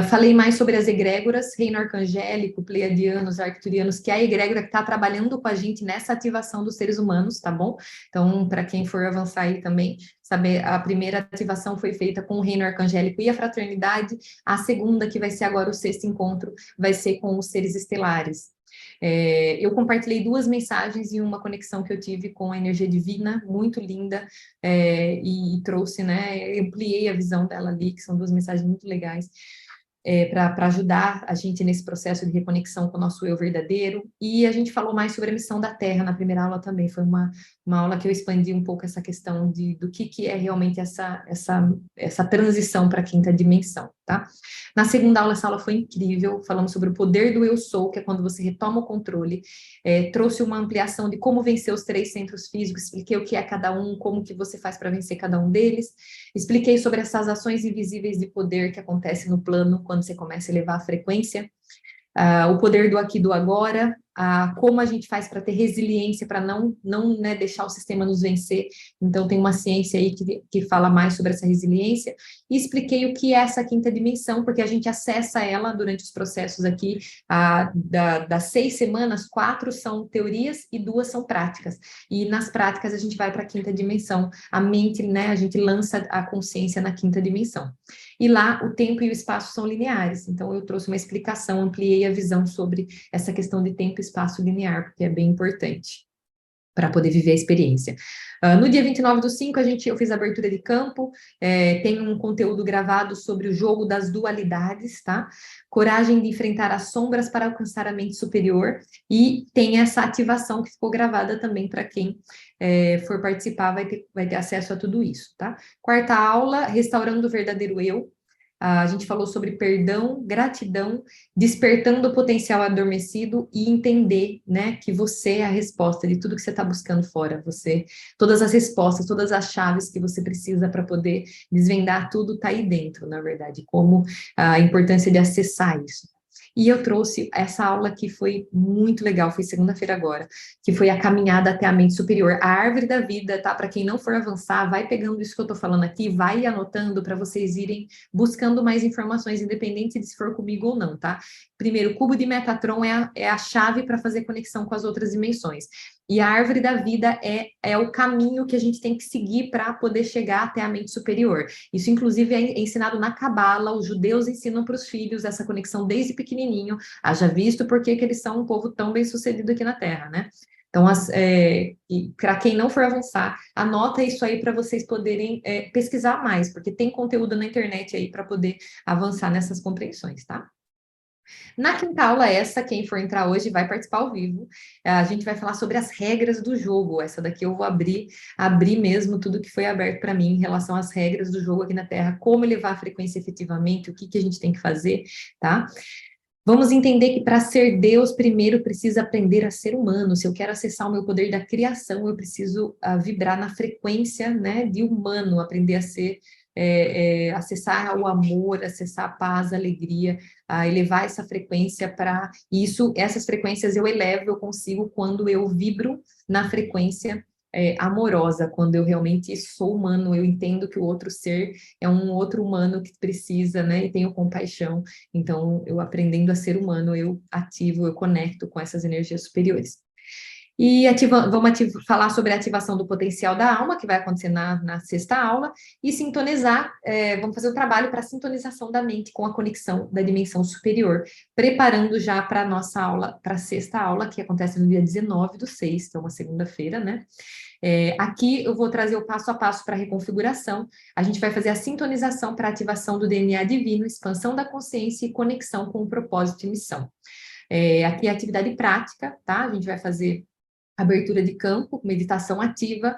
Falei mais sobre as egrégoras, reino arcangélico, pleiadianos, arcturianos, que é a egrégora que está trabalhando com a gente nessa ativação dos seres humanos, tá bom? Então, para quem for avançar aí também, saber, a primeira ativação foi feita com o reino arcangélico e a fraternidade, a segunda, que vai ser agora o 6º encontro, vai ser com os seres estelares. Eu compartilhei 2 mensagens em uma conexão que eu tive com a energia divina, muito linda, e trouxe, né, ampliei a visão dela ali, que são 2 mensagens muito legais, para ajudar a gente nesse processo de reconexão com o nosso eu verdadeiro. E a gente falou mais sobre a missão da Terra na primeira aula também. Foi uma aula que eu expandi um pouco essa questão do que é realmente essa transição para a 5ª dimensão, tá? Na segunda aula, essa aula foi incrível, falamos sobre o poder do eu sou, que é quando você retoma o controle, trouxe uma ampliação de como vencer os 3 centros físicos, expliquei o que é cada um, como que você faz para vencer cada um deles, expliquei sobre essas ações invisíveis de poder que acontecem no plano quando você começa a elevar a frequência, o poder do aqui e do agora, como a gente faz para ter resiliência, para não né, deixar o sistema nos vencer. Então, tem uma ciência aí que fala mais sobre essa resiliência. E expliquei o que é essa 5ª dimensão, porque a gente acessa ela durante os processos aqui. Das 6 semanas, 4 são teorias e 2 são práticas. E nas práticas, a gente vai para a 5ª dimensão. A mente, né, a gente lança a consciência na 5ª dimensão. E lá, o tempo e o espaço são lineares. Então, eu trouxe uma explicação, ampliei a visão sobre essa questão de tempo e espaço linear, porque é bem importante para poder viver a experiência. No dia 29/5, eu fiz a abertura de campo, tem um conteúdo gravado sobre o jogo das dualidades, tá? Coragem de enfrentar as sombras para alcançar a mente superior, e tem essa ativação que ficou gravada também para quem for participar, vai ter acesso a tudo isso, tá? 4ª aula, restaurando o verdadeiro eu. A gente falou sobre perdão, gratidão, despertando o potencial adormecido e entender, né, que você é a resposta de tudo que você está buscando fora. Todas as respostas, todas as chaves que você precisa para poder desvendar tudo está aí dentro, na verdade, como a importância de acessar isso. E eu trouxe essa aula que foi muito legal, foi segunda-feira agora, que foi a caminhada até a mente superior, a árvore da vida, tá? Para quem não for avançar, vai pegando isso que eu estou falando aqui, vai anotando para vocês irem buscando mais informações, independente de se for comigo ou não, tá? Primeiro, o cubo de Metatron é a chave para fazer conexão com as outras dimensões. E a árvore da vida é o caminho que a gente tem que seguir para poder chegar até a mente superior. Isso, inclusive, é ensinado na Cabala, os judeus ensinam para os filhos essa conexão desde pequenininho, haja visto porque que eles são um povo tão bem-sucedido aqui na Terra, né? Então, para quem não for avançar, anota isso aí para vocês poderem pesquisar mais, porque tem conteúdo na internet aí para poder avançar nessas compreensões, tá? Na 5ª aula, quem for entrar hoje vai participar ao vivo. A gente vai falar sobre as regras do jogo. Essa daqui eu vou abrir mesmo tudo que foi aberto para mim em relação às regras do jogo aqui na Terra, como elevar a frequência efetivamente, o que a gente tem que fazer, tá? Vamos entender que para ser Deus, primeiro precisa aprender a ser humano. Se eu quero acessar o meu poder da criação, eu preciso vibrar na frequência, né, de humano, aprender a ser, acessar o amor, acessar a paz, a alegria, a elevar essa frequência para isso. Essas frequências eu elevo, eu consigo quando eu vibro na frequência amorosa, quando eu realmente sou humano, eu entendo que o outro ser é um outro humano que precisa, né, e tenho compaixão. Então, eu aprendendo a ser humano, eu ativo, eu conecto com essas energias superiores. E falar sobre a ativação do potencial da alma, que vai acontecer na sexta aula, e sintonizar, vamos fazer o trabalho para a sintonização da mente com a conexão da dimensão superior, preparando já para a nossa aula, para a sexta aula, que acontece no dia 19/6, então uma segunda-feira, né? Aqui eu vou trazer o passo a passo para a reconfiguração. A gente vai fazer a sintonização para a ativação do DNA divino, expansão da consciência e conexão com o propósito e missão. Aqui é atividade prática, tá? A gente vai fazer abertura de campo, meditação ativa,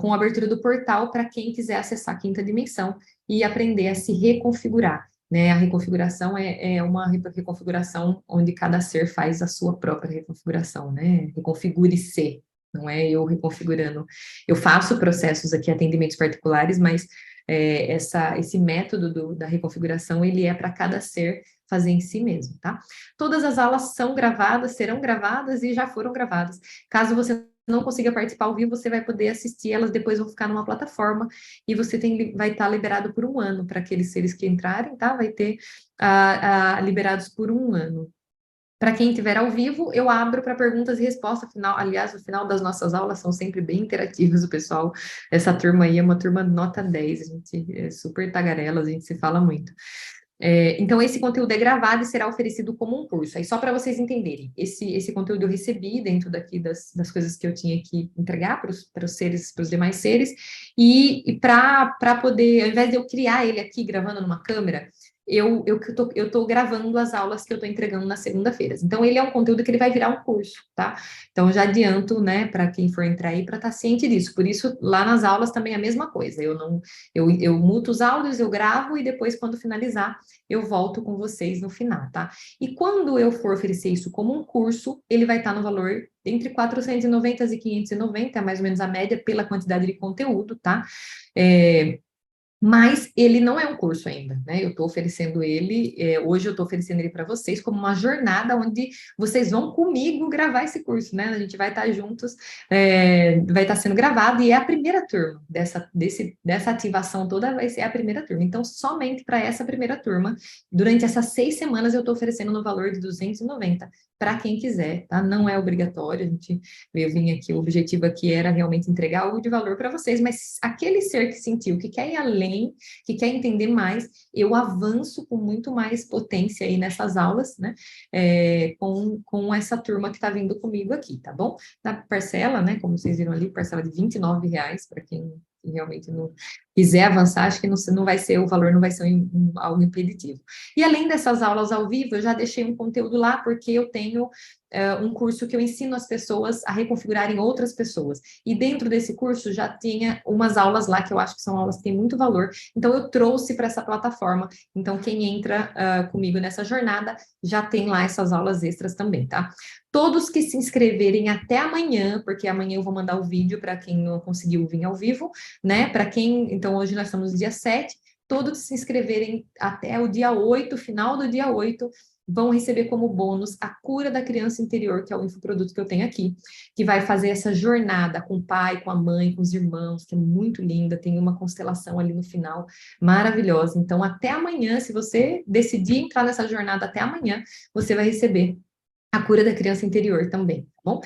com abertura do portal para quem quiser acessar a quinta dimensão e aprender a se reconfigurar. Né? A reconfiguração é uma reconfiguração onde cada ser faz a sua própria reconfiguração, né? Reconfigure-se, não é eu reconfigurando. Eu faço processos aqui, atendimentos particulares, mas esse método da reconfiguração, ele é para cada ser fazer em si mesmo, tá? Todas as aulas são gravadas, serão gravadas e já foram gravadas. Caso você não consiga participar ao vivo, você vai poder assistir, elas depois vão ficar numa plataforma e você vai estar liberado por 1 ano para aqueles seres que entrarem, tá? Vai ter liberados por 1 ano. Para quem estiver ao vivo, eu abro para perguntas e respostas. Aliás, o final das nossas aulas são sempre bem interativas, o pessoal. Essa turma aí é uma turma nota 10, a gente é super tagarela, a gente se fala muito. Então, esse conteúdo é gravado e será oferecido como um curso. Aí, só para vocês entenderem, esse conteúdo eu recebi dentro daqui das coisas que eu tinha que entregar para os seres, para os demais seres, e para poder, ao invés de eu criar ele aqui gravando numa câmera, eu estou gravando as aulas que eu estou entregando nas segunda-feiras. Então, ele é um conteúdo que ele vai virar um curso, tá? Então, já adianto, né, para quem for entrar aí, para estar ciente disso. Por isso, lá nas aulas também é a mesma coisa. Eu muto os áudios, eu gravo e depois, quando finalizar, eu volto com vocês no final, tá? E quando eu for oferecer isso como um curso, ele vai estar no valor entre 490 e 590, é mais ou menos a média pela quantidade de conteúdo, tá? Mas ele não é um curso ainda, né? Eu estou oferecendo ele, hoje eu estou oferecendo ele para vocês como uma jornada onde vocês vão comigo gravar esse curso, né? A gente vai estar juntos, vai estar sendo gravado e é a primeira turma dessa ativação toda, vai ser a primeira turma. Então, somente para essa primeira turma, durante essas 6 semanas, eu estou oferecendo no valor de 290 para quem quiser, tá? Não é obrigatório, eu vim aqui, o objetivo aqui era realmente entregar algo de valor para vocês, mas aquele ser que sentiu, que quer ir além, que quer entender mais, eu avanço com muito mais potência aí nessas aulas, né? Com essa turma que está vindo comigo aqui, tá bom? Na parcela, né? Como vocês viram ali, parcela de R$ 29 para quem realmente não quiser avançar, acho que não vai ser, o valor não vai ser algo impeditivo. E além dessas aulas ao vivo, eu já deixei um conteúdo lá, porque eu tenho um curso que eu ensino as pessoas a reconfigurarem outras pessoas. E dentro desse curso já tinha umas aulas lá que eu acho que são aulas que têm muito valor. Então eu trouxe para essa plataforma. Então quem entra comigo nessa jornada já tem lá essas aulas extras também, tá? Todos que se inscreverem até amanhã, porque amanhã eu vou mandar o vídeo para quem não conseguiu vir ao vivo, né? Para quem, então hoje nós estamos no dia 7, todos que se inscreverem até o dia 8, final do dia 8, vão receber como bônus a cura da criança interior, que é o infoproduto que eu tenho aqui, que vai fazer essa jornada com o pai, com a mãe, com os irmãos, que é muito linda, tem uma constelação ali no final, maravilhosa. Então, até amanhã, se você decidir entrar nessa jornada até amanhã, você vai receber a cura da criança interior também, tá bom?